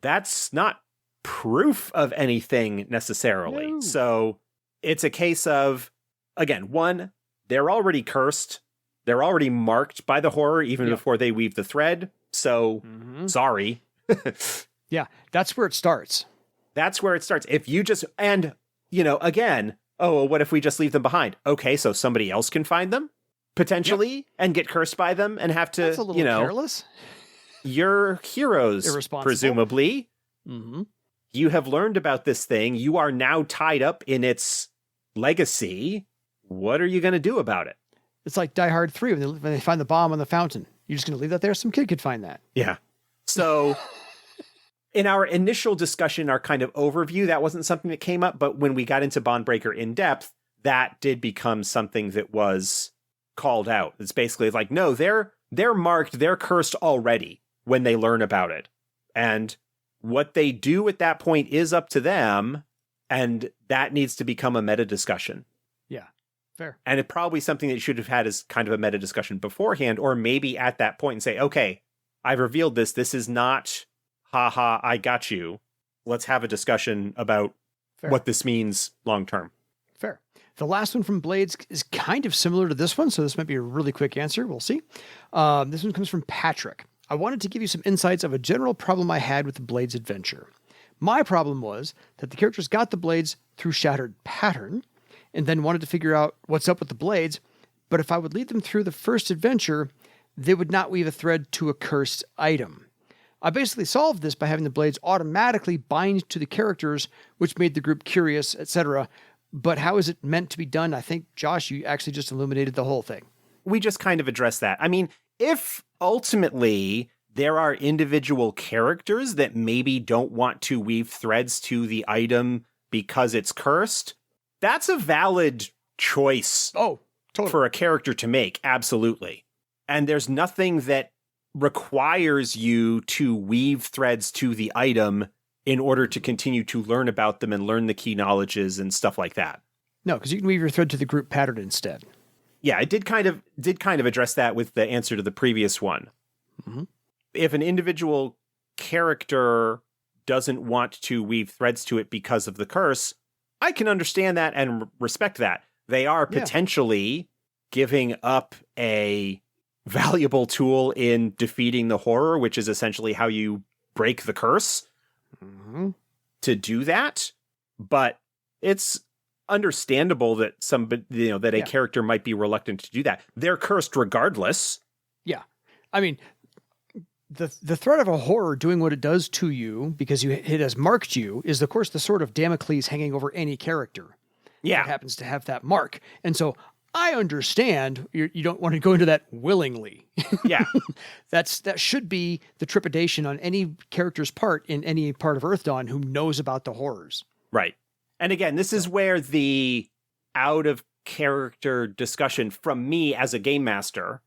That's not proof of anything necessarily. No. So it's a case of, again, one, they're already cursed. They're already marked by the horror even before they weave the thread. So sorry. Yeah, that's where it starts. That's where it starts. If you just, and, you know, again, oh, well, what if we just leave them behind? Okay, so somebody else can find them, potentially, and get cursed by them and have to, That's a little careless. Your heroes, presumably, you have learned about this thing. You are now tied up in its legacy. What are you going to do about it? It's like Die Hard 3 when they find the bomb on the fountain. You're just going to leave that there? Some kid could find that. Yeah. So in our initial discussion, our kind of overview, that wasn't something that came up. But when we got into Bondbreaker in depth, that did become something that was called out. It's basically like, no, they're marked, they're cursed already when they learn about it. And what they do at that point is up to them. And that needs to become a meta discussion. Yeah. Fair. And it probably something that you should have had as kind of a meta discussion beforehand, or maybe at that point and say, okay, I've revealed this. This is not, haha, I got you. Let's have a discussion about what this means long term. Fair. The last one from Blades is kind of similar to this one, so this might be a really quick answer. We'll see. This one comes from Patrick. I wanted to give you some insights of a general problem I had with the Blades adventure. My problem was that the characters got the blades through Shattered Pattern, and then wanted to figure out what's up with the blades, but if I would lead them through the first adventure, they would not weave a thread to a cursed item. I basically solved this by having the blades automatically bind to the characters, which made the group curious, etc., But how is it meant to be done? I think, Josh, you actually just illuminated the whole thing. We just kind of addressed that. I mean, if ultimately there are individual characters that maybe don't want to weave threads to the item because it's cursed, that's a valid choice for a character to make, absolutely. And there's nothing that requires you to weave threads to the item in order to continue to learn about them and learn the key knowledges and stuff like that. No, because you can weave your thread to the group pattern instead. Yeah, I did kind of address that with the answer to the previous one. Mm-hmm. If an individual character doesn't want to weave threads to it because of the curse, I can understand that and respect that. They are potentially giving up a valuable tool in defeating the horror, which is essentially how you break the curse to do that. But it's understandable that a character might be reluctant to do that. They're cursed regardless. Yeah. I mean, the threat of a horror doing what it does to you because it has marked you is, of course, the sword of Damocles hanging over any character. Yeah. That happens to have that mark. And so I understand you don't want to go into that willingly. Yeah. That should be the trepidation on any character's part in any part of Earthdawn who knows about the horrors. Right. And again, this is where the out of character discussion from me as a game master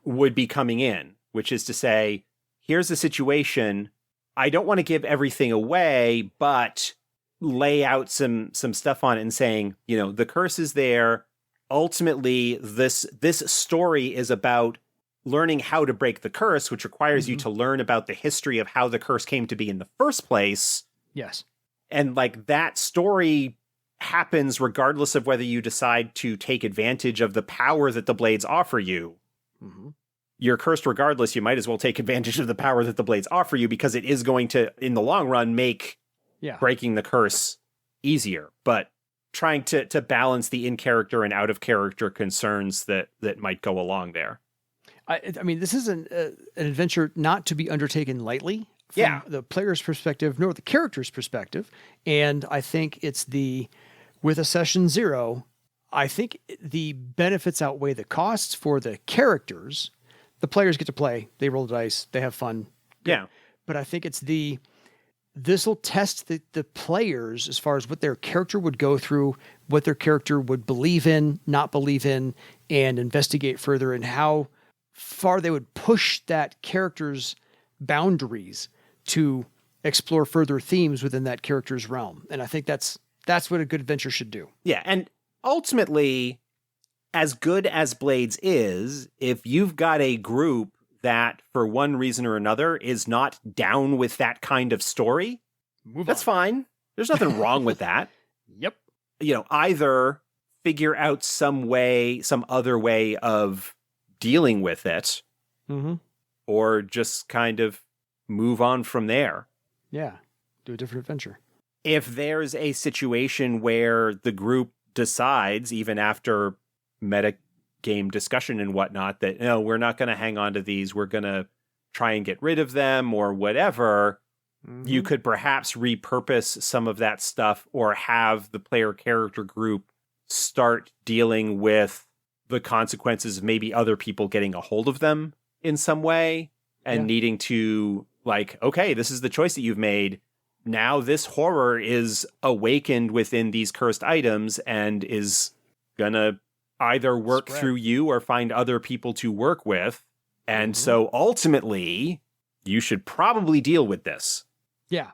would be coming in, which is to say, here's the situation. I don't want to give everything away, but lay out some stuff on it and saying, the curse is there. Ultimately, this story is about learning how to break the curse, which requires you to learn about the history of how the curse came to be in the first place. Yes. And that story happens regardless of whether you decide to take advantage of the power that the blades offer you. Mm-hmm. You're cursed regardless. You might as well take advantage of the power that the blades offer you because it is going to, in the long run, make breaking the curse easier. But trying to balance the in-character and out-of-character concerns that might go along there. I mean, this is an adventure not to be undertaken lightly from the player's perspective, nor the character's perspective. And I think with a session 0, I think the benefits outweigh the costs for the characters. The players get to play, they roll the dice, they have fun. Yeah. But I think it's this will test the players as far as what their character would go through, what their character would believe in, not believe in, and investigate further, and how far they would push that character's boundaries to explore further themes within that character's realm. And I think that's what a good adventure should do. Yeah, and ultimately, as good as Blades is, if you've got a group that, for one reason or another, is not down with that kind of story, that's fine. There's nothing wrong with that. Yep. Either figure out some other way of dealing with it, or just kind of move on from there. Yeah. Do a different adventure. If there's a situation where the group decides, even after meta game discussion and whatnot, that no, we're not going to hang on to these, we're going to try and get rid of them or whatever, you could perhaps repurpose some of that stuff or have the player character group start dealing with the consequences of maybe other people getting a hold of them in some way and needing to, okay, this is the choice that you've made. Now this horror is awakened within these cursed items and is gonna either work through you or find other people to work with. And so ultimately, you should probably deal with this. Yeah,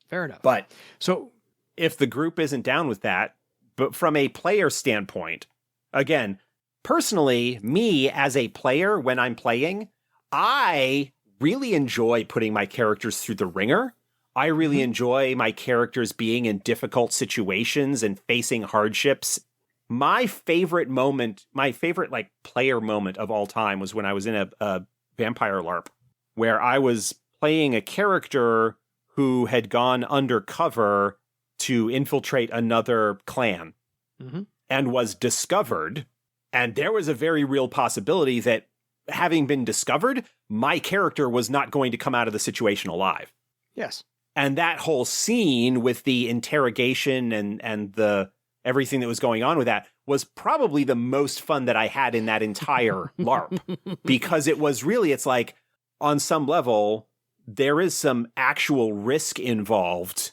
fair enough. But so if the group isn't down with that, but from a player standpoint, again, personally, me as a player, when I'm playing, I really enjoy putting my characters through the ringer. I really enjoy my characters being in difficult situations and facing hardships. My favorite player moment of all time was when I was in a vampire LARP, where I was playing a character who had gone undercover to infiltrate another clan and was discovered. And there was a very real possibility that, having been discovered, my character was not going to come out of the situation alive. Yes. And that whole scene with the interrogation and the everything that was going on with that was probably the most fun that I had in that entire LARP. Because it was really, it's like, on some level, there is some actual risk involved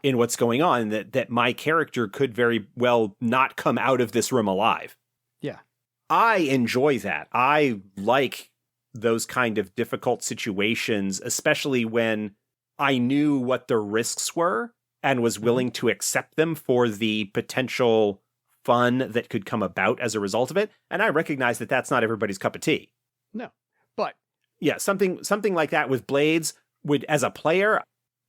in what's going on, that my character could very well not come out of this room alive. Yeah. I enjoy that. I like those kind of difficult situations, especially when I knew what the risks were and was willing to accept them for the potential fun that could come about as a result of it. And I recognize that that's not everybody's cup of tea. No, but yeah, something like that with Blades would, as a player,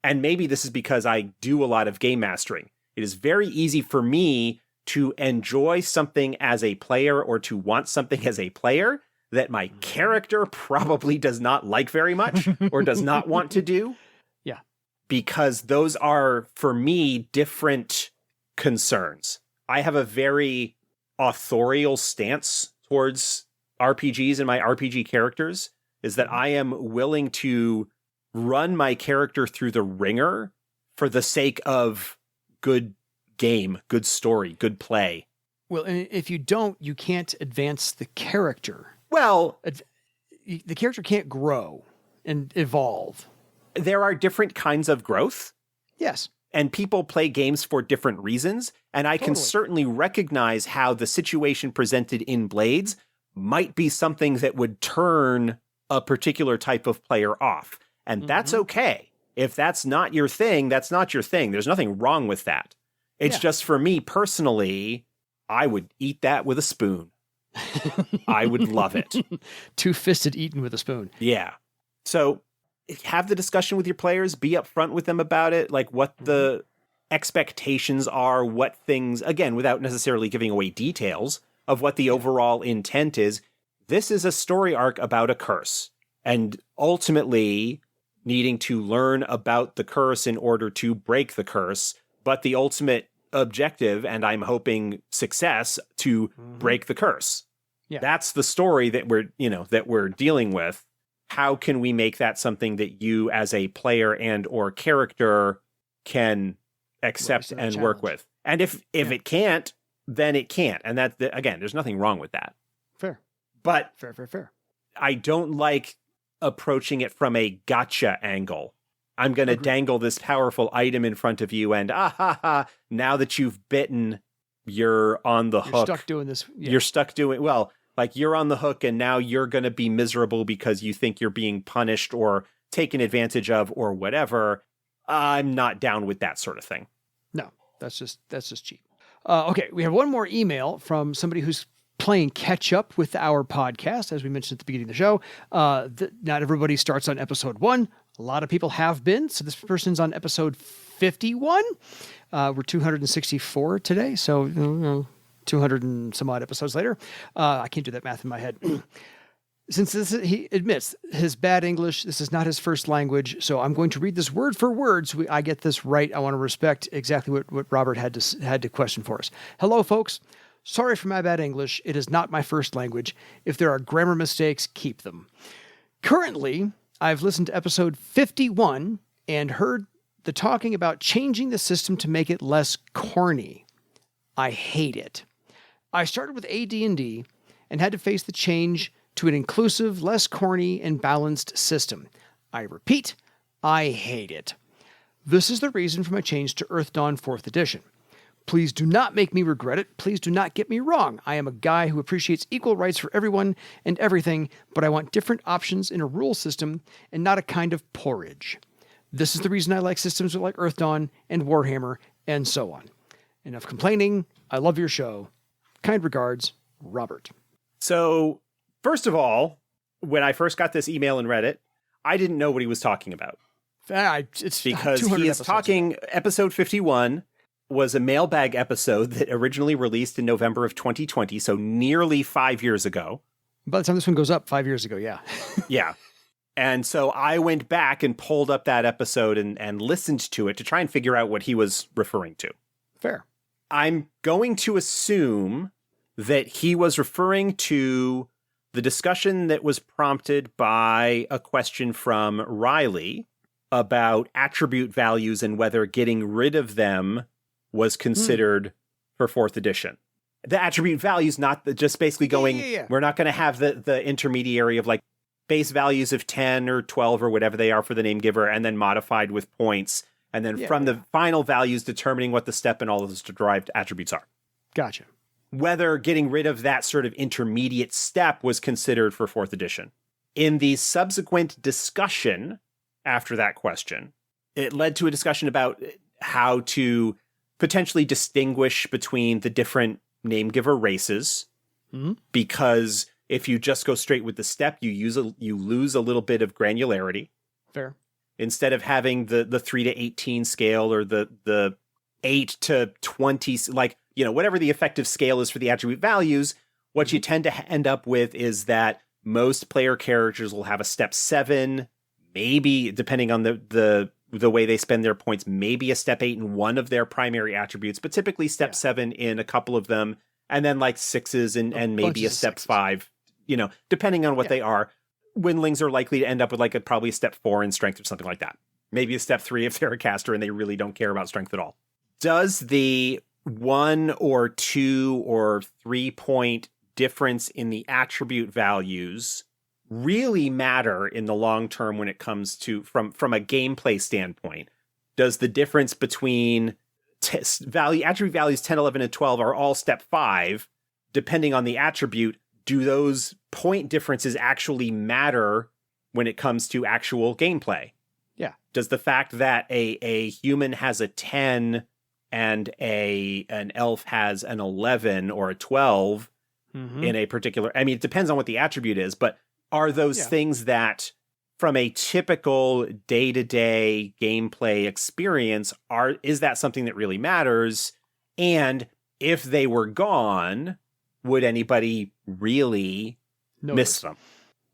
and maybe this is because I do a lot of game mastering, it is very easy for me to enjoy something as a player or to want something as a player that my character probably does not like very much or does not want to do. Yeah. Because those are, for me, different concerns. I have a very authorial stance towards RPGs and my RPG characters, is that I am willing to run my character through the ringer for the sake of good game, good story, good play. Well, and if you don't, you can't advance the character. Well, the character can't grow and evolve. There are different kinds of growth. Yes. And people play games for different reasons. And I can certainly recognize how the situation presented in Blades might be something that would turn a particular type of player off. And that's okay. If that's not your thing, that's not your thing. There's nothing wrong with that. It's just, for me personally, I would eat that with a spoon. I would love it. Two-fisted eaten with a spoon. Yeah. So have the discussion with your players, be upfront with them about it, like what the expectations are, what things, again, without necessarily giving away details of what the overall intent is. This is a story arc about a curse, and ultimately needing to learn about the curse in order to break the curse, but the ultimate objective, and I'm hoping success, to break the curse. Yeah. That's the story that we're dealing with. How can we make that something that you as a player and or character can accept and work with? And if it can't, then it can't. And that, again, there's nothing wrong with that. Fair. But fair. I don't like approaching it from a gotcha angle. I'm going to dangle this powerful item in front of you, and now that you've bitten, you're on the hook. You're stuck doing this. Yeah. You're stuck doing, well, like you're on the hook, and now you're going to be miserable because you think you're being punished or taken advantage of or whatever. I'm not down with that sort of thing. No, that's just cheap. Okay, we have one more email from somebody who's playing catch up with our podcast, as we mentioned at the beginning of the show. Not everybody starts on episode 1. A lot of people have been. So this person's on episode 51. We're 264 today. So 200 and some odd episodes later. I can't do that math in my head. Since he admits his bad English, this is not his first language. So I'm going to read this word for word so I get this right. I want to respect exactly what Robert had to question for us. Hello, folks. Sorry for my bad English. It is not my first language. If there are grammar mistakes, keep them. Currently, I've listened to episode 51 and heard the talking about changing the system to make it less corny. I hate it. I started with AD&D and had to face the change to an inclusive, less corny, and balanced system. I repeat, I hate it. This is the reason for my change to Earth Dawn 4th Edition. Please do not make me regret it. Please do not get me wrong. I am a guy who appreciates equal rights for everyone and everything, but I want different options in a rule system and not a kind of porridge. This is the reason I like systems like Earth Dawn and Warhammer and so on. Enough complaining. I love your show. Kind regards, Robert. So, first of all, when I first got this email and read it, I didn't know what he was talking about. It's because he is talking, episode 51 was a Mailbag episode that originally released in November of 2020, so nearly 5 years ago. By the time this one goes up, 5 years ago, yeah. Yeah. And so I went back and pulled up that episode and listened to it to try and figure out what he was referring to. Fair. I'm going to assume that he was referring to the discussion that was prompted by a question from Riley about attribute values and whether getting rid of them was considered for 4th edition. The attribute values, not just basically going, we're not going to have the intermediary of like base values of 10 or 12 or whatever they are for the name giver, and then modified with points. And then from the final values, determining what the step and all of those derived attributes are. Gotcha. Whether getting rid of that sort of intermediate step was considered for 4th edition. In the subsequent discussion after that question, it led to a discussion about how to potentially distinguish between the different name giver races, because if you just go straight with the step, you lose a little bit of granularity. Fair. Instead of having the 3 to 18 scale or the 8 to 20, like, whatever the effective scale is for the attribute values, what you tend to end up with is that most player characters will have a step 7, maybe, depending on the way they spend their points, maybe a step 8 in one of their primary attributes, but typically step 7 in a couple of them, and then like 6s and maybe a step 5, depending on what they are. Windlings are likely to end up with like probably a step 4 in strength or something like that. Maybe a step 3 if they're a caster and they really don't care about strength at all. Does the 1 or 2 or 3 point difference in the attribute values really matter in the long term when it comes to from a gameplay standpoint? Does the difference between attribute values 10, 11, and 12 are all step 5, depending on the attribute? Do those point differences actually matter when it comes to actual gameplay? Yeah. Does the fact that a human has a 10 and an elf has an 11 or a 12 in a particular, it depends on what the attribute is, but are those things that from a typical day-to-day gameplay experience, is that something that really matters? And if they were gone, would anybody really miss them?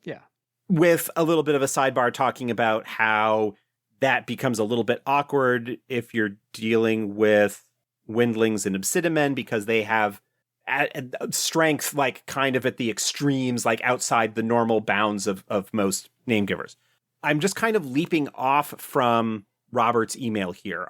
Yeah. With a little bit of a sidebar talking about how that becomes a little bit awkward if you're dealing with Windlings and Obsidian, because they have strength like kind of at the extremes, like outside the normal bounds of most name givers. I'm just kind of leaping off from Robert's email here.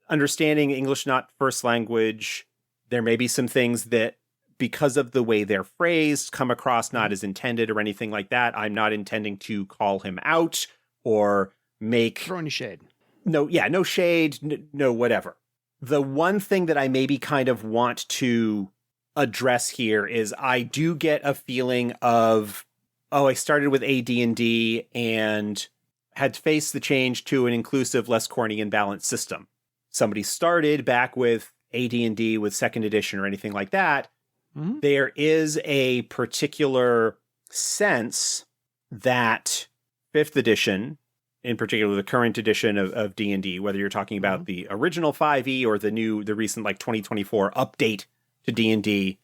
Understanding English not first language, there may be some things that, because of the way they're phrased, come across not as intended or anything like that. I'm not intending to call him out or throw any shade. No shade, no whatever. The one thing that I maybe kind of want to address here is I do get a feeling of, I started with AD&D and had faced the change to an inclusive, less corny and balanced system. Somebody started back with AD&D with 2nd edition or anything like that. There is a particular sense that 5th edition, in particular the current edition of D&D, whether you're talking about the original 5e or the recent like 2024 update to D&D,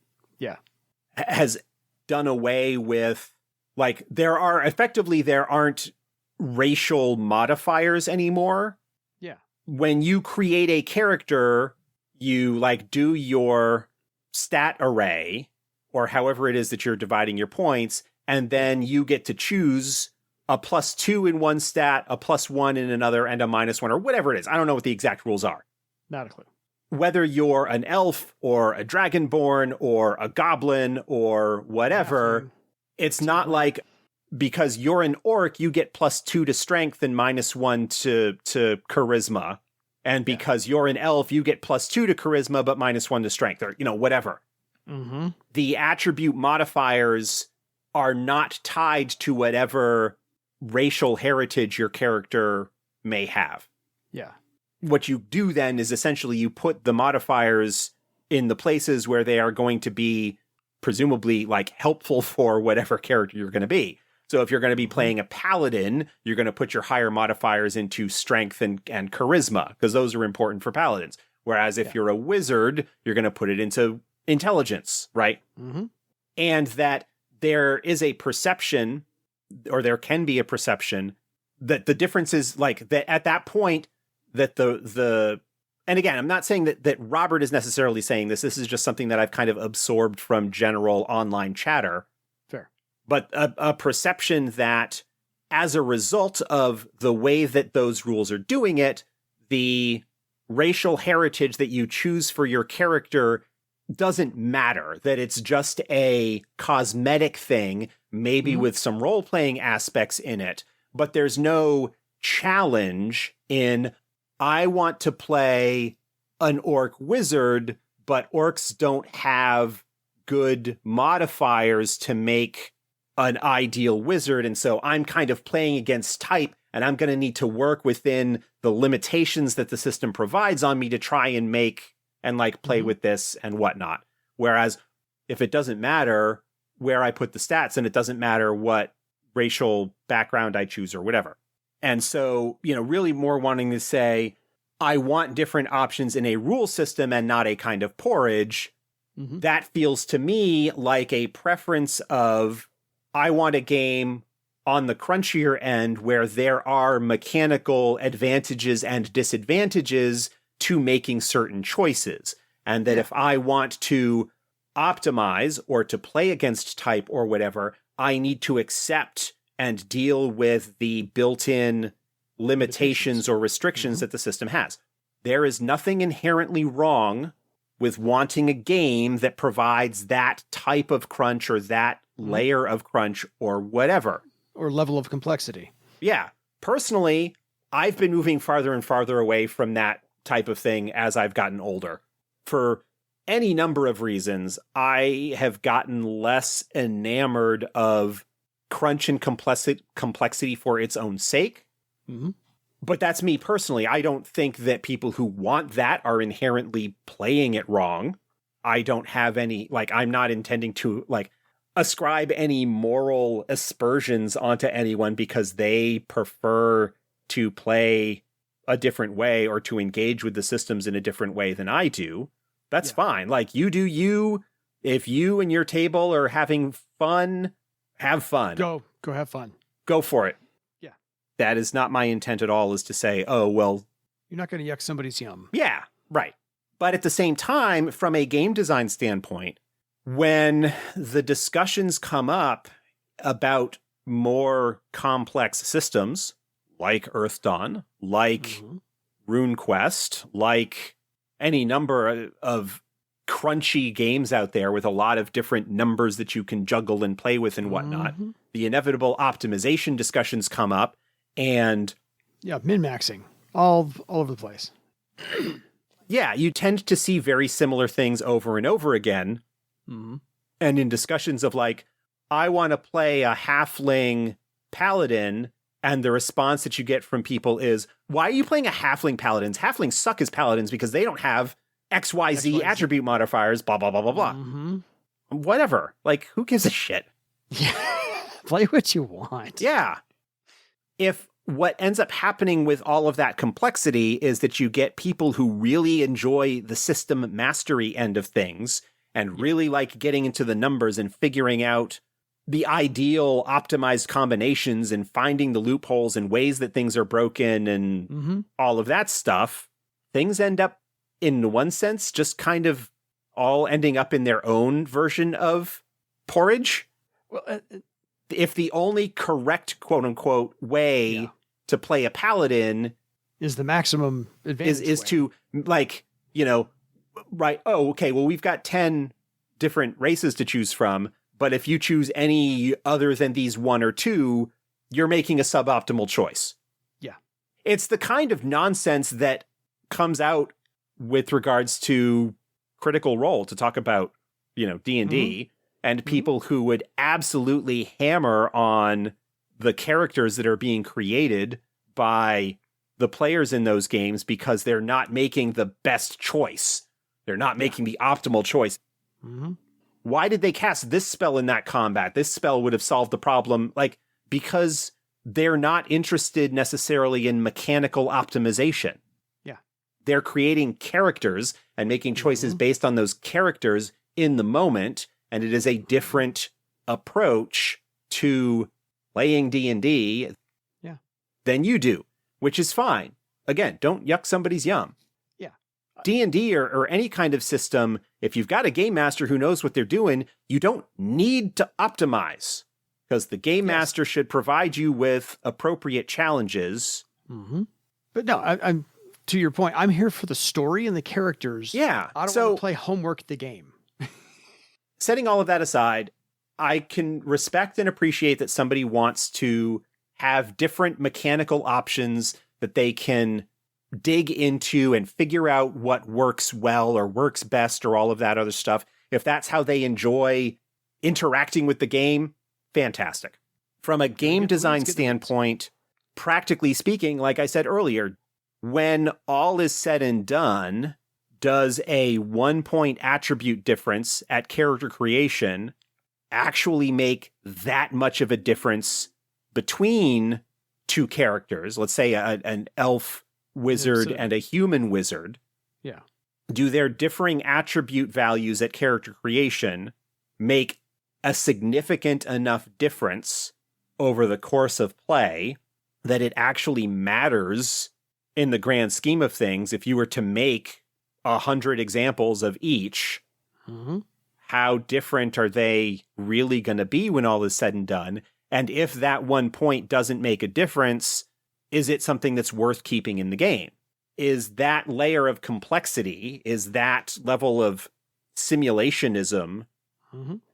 has done away with, like, there aren't racial modifiers anymore. Yeah. When you create a character, you like do your stat array, or however it is that you're dividing your points, and then you get to choose a +2 in one stat, a +1 in another, and a -1, or whatever it is. I don't know what the exact rules are. Not a clue. Whether you're an elf or a dragonborn or a goblin or whatever, it's not like because you're an orc, you get +2 to strength and -1 to charisma. And because you're an elf, you get +2 to charisma, but -1 to strength, or, whatever. The attribute modifiers are not tied to whatever racial heritage your character may have. Yeah. What you do then is essentially you put the modifiers in the places where they are going to be presumably like helpful for whatever character you're going to be. So if you're going to be playing a paladin, you're going to put your higher modifiers into strength and charisma, because those are important for paladins. Whereas if you're a wizard, you're going to put it into intelligence, right? And that there is a perception, or there can be a perception, that the difference is like that at that point that and again, I'm not saying that Robert is necessarily saying this. This is just something that I've kind of absorbed from general online chatter. Fair. But a perception that as a result of the way that those rules are doing it, the racial heritage that you choose for your character doesn't matter, that it's just a cosmetic thing, maybe with some role-playing aspects in it, but there's no challenge in, I want to play an orc wizard, but orcs don't have good modifiers to make an ideal wizard, and so I'm kind of playing against type, and I'm going to need to work within the limitations that the system provides on me to try and make and like play with this and whatnot. Whereas if it doesn't matter where I put the stats, and it doesn't matter what racial background I choose or whatever. And so, you know, really more wanting to say, I want different options in a rule system and not a kind of porridge. That feels to me like a preference of, I want a game on the crunchier end where there are mechanical advantages and disadvantages to making certain choices. And that if I want to optimize or to play against type or whatever, I need to accept and deal with the built-in limitations or restrictions that the system has. There is nothing inherently wrong with wanting a game that provides that type of crunch or that layer of crunch or whatever. Or level of complexity. Yeah. Personally, I've been moving farther and farther away from that type of thing as I've gotten older. For any number of reasons, I have gotten less enamored of crunch and complexity for its own sake. But that's me personally. I don't think that people who want that are inherently playing it wrong. I don't have any, like, I'm not intending to, like, ascribe any moral aspersions onto anyone because they prefer to play a different way or to engage with the systems in a different way than I do. That's fine. Like, you do you. If you and your table are having fun, have fun. Go have fun. Go for it. Yeah. That is not my intent at all, is to say, oh, well. You're not going to yuck somebody's yum. Yeah, right. But at the same time, from a game design standpoint, when the discussions come up about more complex systems, like Earth Dawn, like RuneQuest, like any number of crunchy games out there with a lot of different numbers that you can juggle and play with and whatnot, the inevitable optimization discussions come up, and min-maxing all over the place. Yeah, you tend to see very similar things over and over again. And in discussions of like, I want to play a halfling paladin, and the response that you get from people is, why are you playing a halfling paladins? Halflings suck as paladins because they don't have XYZ attribute modifiers, blah, blah, blah, blah, blah. Whatever. Like, who gives a shit? Play what you want. Yeah. If what ends up happening with all of that complexity is that you get people who really enjoy the system mastery end of things and really like getting into the numbers and figuring out the ideal optimized combinations and finding the loopholes and ways that things are broken and all of that stuff, things end up, in one sense, just kind of all ending up in their own version of porridge. Well, if the only correct, quote unquote, way to play a paladin is the maximum advantage is to, like, you know, right, oh, okay, well, we've got 10 different races to choose from, but if you choose any other than these one or two, you're making a suboptimal choice. Yeah. It's the kind of nonsense that comes out with regards to Critical Role, to talk about, you know, D&D, and people who would absolutely hammer on the characters that are being created by the players in those games because they're not making the best choice. They're not making the optimal choice. Why did they cast this spell in that combat? This spell would have solved the problem. Like, because they're not interested necessarily in mechanical optimization. Yeah. They're creating characters and making choices based on those characters in the moment. And it is a different approach to playing D&D than you do, which is fine. Again, don't yuck somebody's yum. D&D or any kind of system, if you've got a game master who knows what they're doing, you don't need to optimize, because the game master should provide you with appropriate challenges. But no, I'm to your point, I'm here for the story and the characters. Yeah. I don't want to play homework the game. setting all of that aside, I can respect and appreciate that somebody wants to have different mechanical options that they can dig into and figure out what works well or works best or all of that other stuff. If that's how they enjoy interacting with the game, fantastic. From a game design standpoint, practically speaking, like I said earlier, when all is said and done, does a 1-point attribute difference at character creation actually make that much of a difference between two characters? Let's say an elf wizard and a human wizard. Yeah. Do their differing attribute values at character creation make a significant enough difference over the course of play that it actually matters in the grand scheme of things? If you were to make 100 examples of each, how different are they really going to be when all is said and done? And if that 1 point doesn't make a difference, is it something that's worth keeping in the game? Is that layer of complexity, is that level of simulationism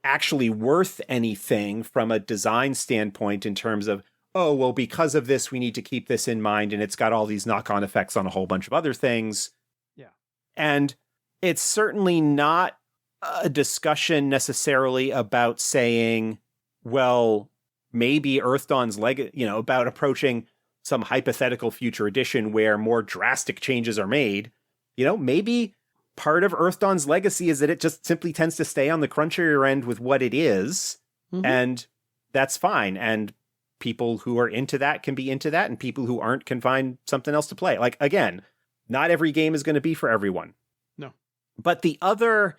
actually worth anything from a design standpoint in terms of, oh, well, because of this, we need to keep this in mind, and it's got all these knock-on effects on a whole bunch of other things. Yeah. And it's certainly not a discussion necessarily about saying, well, maybe Earth Dawn's about approaching some hypothetical future edition where more drastic changes are made. Maybe part of Earth Dawn's legacy is that it just simply tends to stay on the crunchier end with what it is, and that's fine. And people who are into that can be into that, and people who aren't can find something else to play. Like, again, not every game is going to be for everyone. No. But the other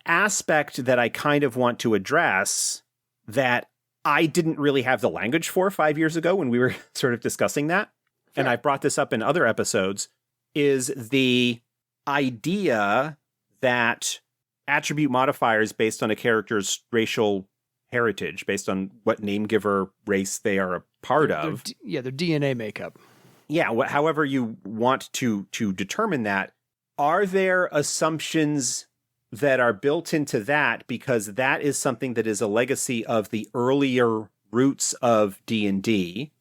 aspect that I kind of want to address that I didn't really have the language for 5 years ago when we were sort of discussing that, and I brought this up in other episodes, is the idea that attribute modifiers based on a character's racial heritage, based on what name giver race they are a part of. Their DNA makeup. Yeah, however you want to determine that. Are there assumptions that are built into that because that is something that is a legacy of the earlier roots of D&D?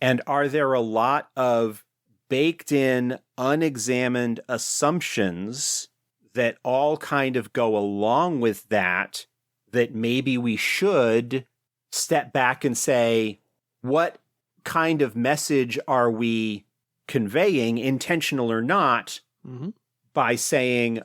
And are there a lot of baked in, unexamined assumptions that all kind of go along with that maybe we should step back and say, what kind of message are we conveying, intentional or not, by saying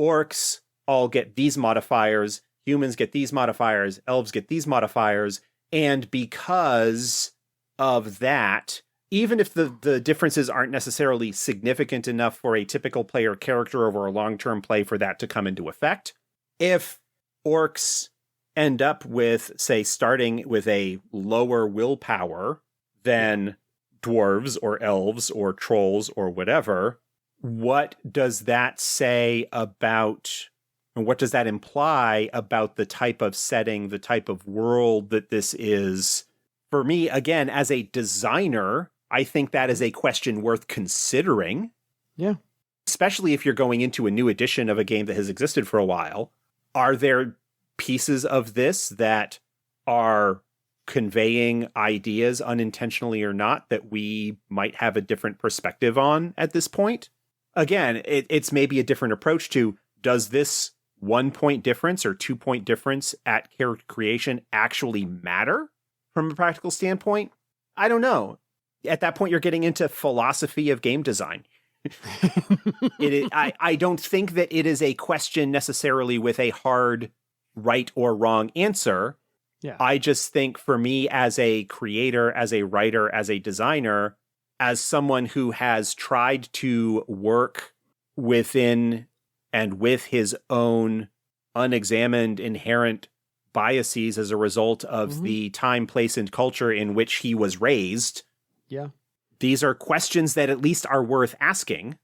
orcs all get these modifiers, humans get these modifiers, elves get these modifiers, and because of that, even if the differences aren't necessarily significant enough for a typical player character over a long-term play for that to come into effect, if orcs end up with, say, starting with a lower willpower than dwarves or elves or trolls or whatever, what does that say about, and what does that imply about the type of setting, the type of world that this is? For me, again, as a designer, I think that is a question worth considering. Yeah. Especially if you're going into a new edition of a game that has existed for a while. Are there pieces of this that are conveying ideas unintentionally or not that we might have a different perspective on at this point? Again, it's maybe a different approach to, does this 1 point difference or 2 point difference at character creation actually matter from a practical standpoint? I don't know. At that point, you're getting into philosophy of game design. I don't think that it is a question necessarily with a hard right or wrong answer. Yeah. I just think for me as a creator, as a writer, as a designer, as someone who has tried to work within and with his own unexamined inherent biases as a result of the time, place, and culture in which he was raised. Yeah. These are questions that at least are worth asking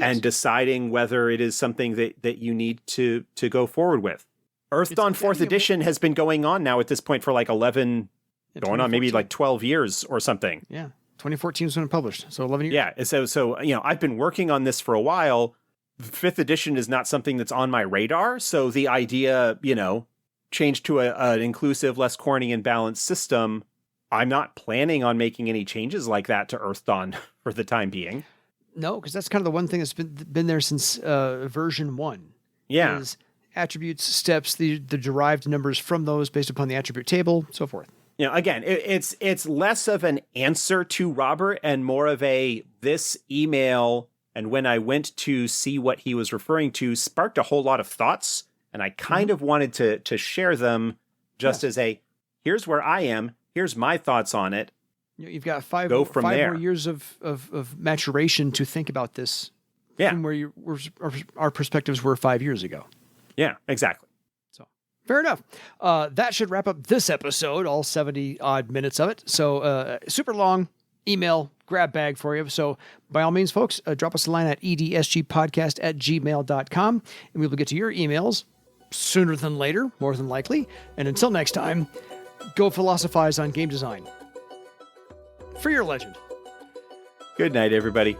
and deciding whether it is something that you need to go forward with. Earth Dawn 4th edition has been going on now at this point for like 11, going on maybe like 12 years or something. Yeah. 2014 is when it published. So 11 years. Yeah. So I've been working on this for a while. fifth edition is not something that's on my radar. So the idea, change to an inclusive, less corny and balanced system, I'm not planning on making any changes like that to Earth Dawn for the time being. No, because that's kind of the one thing that's been there since version 1. Yeah. Is attributes, steps, the derived numbers from those based upon the attribute table, so forth. Again, it's less of an answer to Robert and more of this email. And when I went to see what he was referring to, sparked a whole lot of thoughts. And I kind of wanted to share them just as here's where I am. Here's my thoughts on it. You've got five there. more years of maturation to think about this. Yeah. From where our perspectives were 5 years ago. Yeah, exactly. So fair enough. That should wrap up this episode, all 70 odd minutes of it. So super long email grab bag for you. So by all means, folks, drop us a line at edsgpodcast@gmail.com and we will get to your emails sooner than later, more than likely. And until next time, go philosophize on game design. For your legend. Good night, everybody.